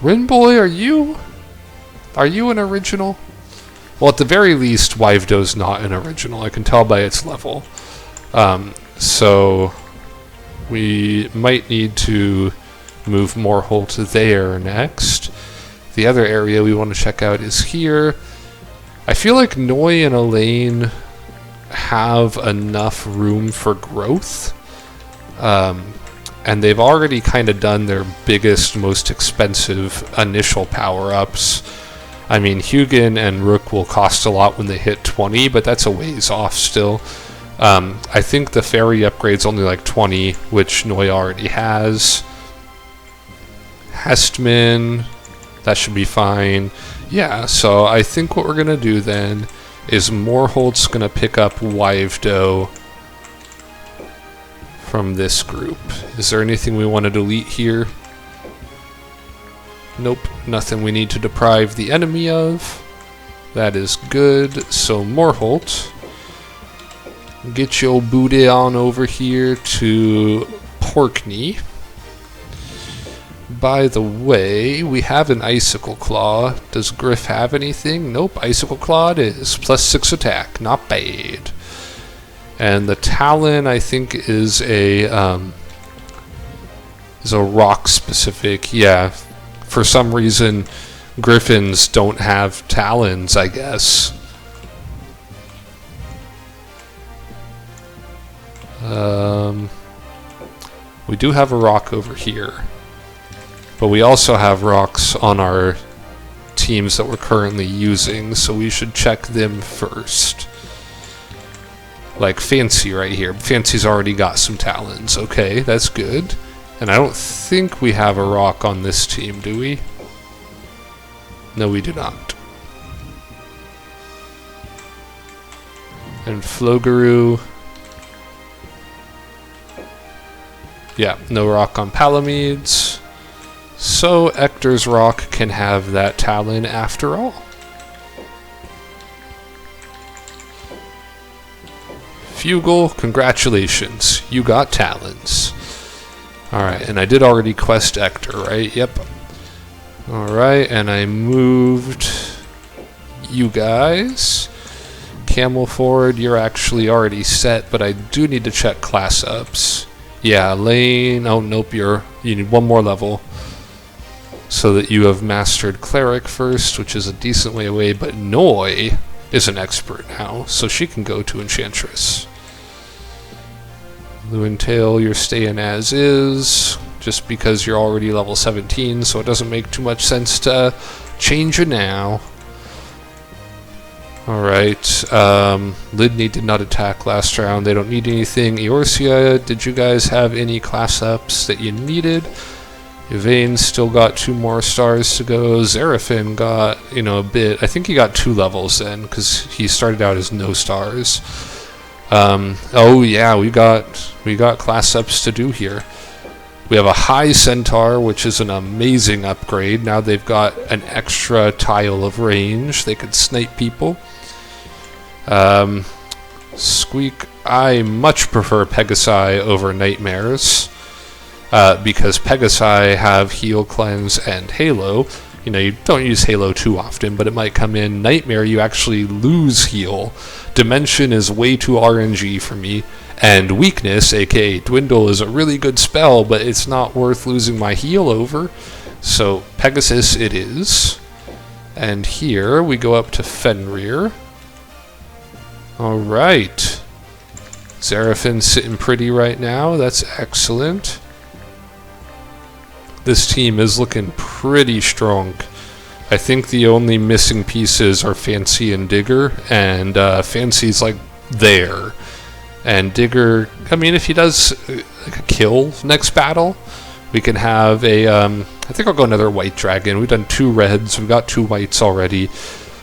Rinboy, are you an original? Well, at the very least, Wyvdo's not an original. I can tell by its level. So we might need to move Morholt there next. The other area we want to check out is here. I feel like Noi and Elaine have enough room for growth. And they've already kind of done their biggest, most expensive initial power-ups. I mean, Hugin and Rook will cost a lot when they hit 20, but that's a ways off still. I think the fairy upgrade's only like 20, which Noi already has. Hestman, that should be fine. Yeah, so I think what we're going to do then is Morholt's going to pick up Wyvdo from this group. Is there anything we want to delete here? Nope, nothing we need to deprive the enemy of. That is good. So Morholt, get your booty on over here to Porkney. By the way, we have an Icicle Claw. Does Griff have anything? Nope, Icicle Claw it is. +6 attack, not bad. And the Talon, I think, is a rock specific. Yeah, for some reason, Griffins don't have Talons, I guess. We do have a rock over here. But we also have rocks on our teams that we're currently using, so we should check them first. Like Fancy right here. Fancy's already got some talons. Okay, that's good. And I don't think we have a rock on this team, do we? No, we do not. And Flogaru. Yeah, no rock on Palamedes. So Ector's rock can have that Talon after all. Fugal, congratulations. You got Talons. Alright, and I did already quest Ector, right? Yep. Alright, and I moved you guys. Camel Ford, you're actually already set, but I do need to check class ups. Yeah, Lane, oh nope, you need one more level. So that you have mastered Cleric first, which is a decent way away, but Noi is an expert now, so she can go to Enchantress. Lewintail, you're staying as is, just because you're already level 17, so it doesn't make too much sense to change it now. Alright, Lidney did not attack last round, they don't need anything. Eorcia, did you guys have any class ups that you needed? Yvain still got 2 more stars to go. Xerafen got, a bit. I think he got 2 levels then, because he started out as no stars. Oh yeah, we got class ups to do here. We have a High Centaur, which is an amazing upgrade. Now they've got an extra tile of range. They could snipe people. Squeak, I much prefer Pegasi over Nightmares. Because Pegasi have Heal, Cleanse, and Halo. You don't use Halo too often, but it might come in. Nightmare, you actually lose Heal. Dimension is way too RNG for me. And Weakness, aka Dwindle, is a really good spell, but it's not worth losing my Heal over. So, Pegasus it is. And here, we go up to Fenrir. Alright. Xerafin's sitting pretty right now, that's excellent. This team is looking pretty strong. I think the only missing pieces are Fancy and Digger, and Fancy's like there. And Digger, I mean, if he does like a kill next battle, we can have a, I think I'll go another White Dragon. We've done 2 reds, we've got 2 whites already.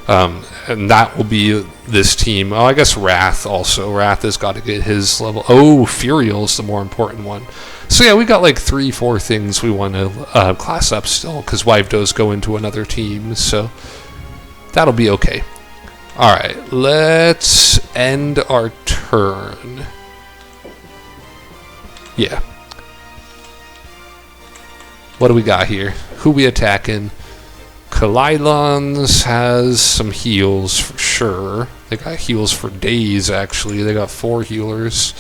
And that will be this team. Oh, I guess Wrath also. Wrath has got to get his level. Oh, Furial's the more important one. So yeah, we got like 3-4 things we want to class up still, because Wyvdos go into another team, so that'll be okay. Alright, let's end our turn. Yeah. What do we got here? Who we attacking? Kalailons has some heals for sure. They got heals for days, actually. They got 4 healers.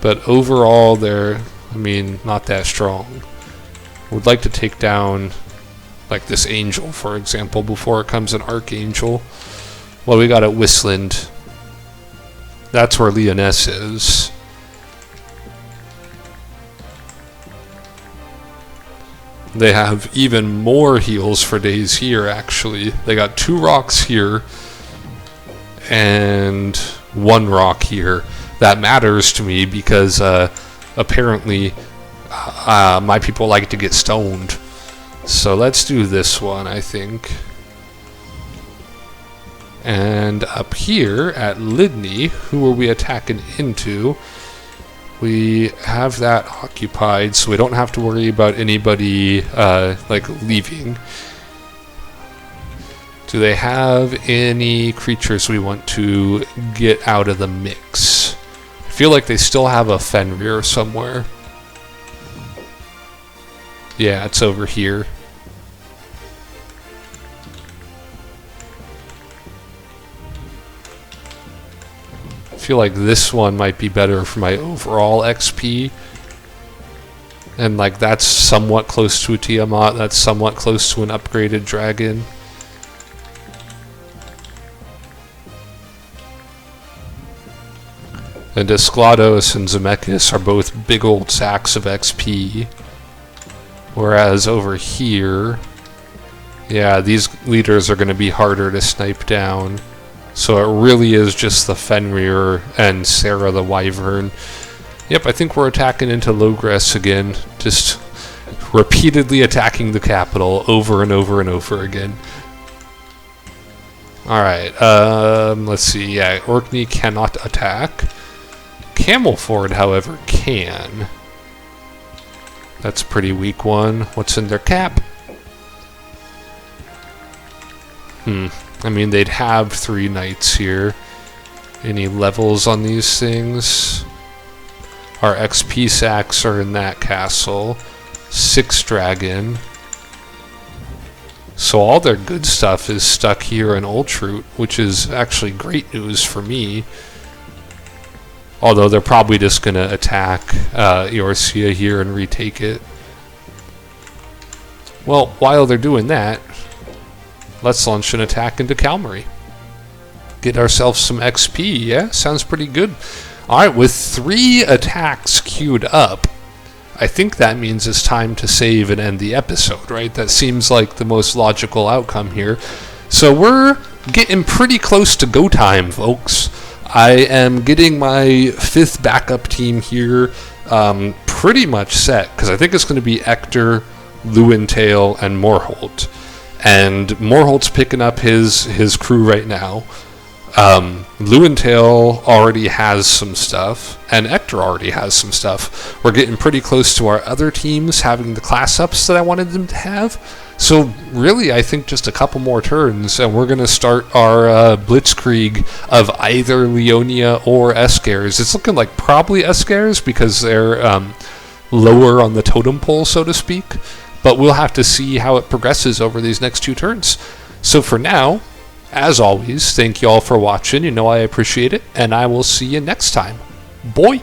But overall, they're, not that strong. Would like to take down, like, this Angel, for example, before it comes an Archangel. Well, we got at Whistland. That's where Leoness is. They have even more heals for days here, actually. They got 2 rocks here and 1 rock here. That matters to me because apparently my people like to get stoned. So let's do this one, I think. And up here at Lidney, who are we attacking into? We have that occupied, so we don't have to worry about anybody like leaving. Do they have any creatures we want to get out of the mix? I feel like they still have a Fenrir somewhere. Yeah, it's over here. I feel like this one might be better for my overall XP. And like that's somewhat close to a Tiamat, that's somewhat close to an upgraded dragon. And Esclados and Zemeckis are both big old sacks of XP. Whereas over here, yeah, these leaders are going to be harder to snipe down. So it really is just the Fenrir and Sarah the Wyvern. Yep, I think we're attacking into Logress again. Just repeatedly attacking the capital over and over and over again. Alright, let's see. Yeah, Orkney cannot attack. Camelford, however, can. That's a pretty weak one. What's in their cap? I mean, they'd have 3 knights here. Any levels on these things? Our XP sacks are in that castle. 6 dragon. So all their good stuff is stuck here in Ultrut, which is actually great news for me. Although they're probably just going to attack Eorzea here and retake it. Well, while they're doing that, let's launch an attack into Calmary. Get ourselves some XP, yeah? Sounds pretty good. Alright, with 3 attacks queued up, I think that means it's time to save and end the episode, right? That seems like the most logical outcome here. So we're getting pretty close to go time, folks. I am getting my 5th backup team here pretty much set, because I think it's going to be Ector, Lewintail, and Morholt. And Morholt's picking up his crew right now. Lewintail already has some stuff, and Ector already has some stuff. We're getting pretty close to our other teams having the class ups that I wanted them to have. So really, I think just a couple more turns, and we're going to start our blitzkrieg of either Leonia or Eskers. It's looking like probably Eskers because they're lower on the totem pole, so to speak. But we'll have to see how it progresses over these next 2 turns. So for now, as always, thank you all for watching. You know I appreciate it, and I will see you next time. Boy!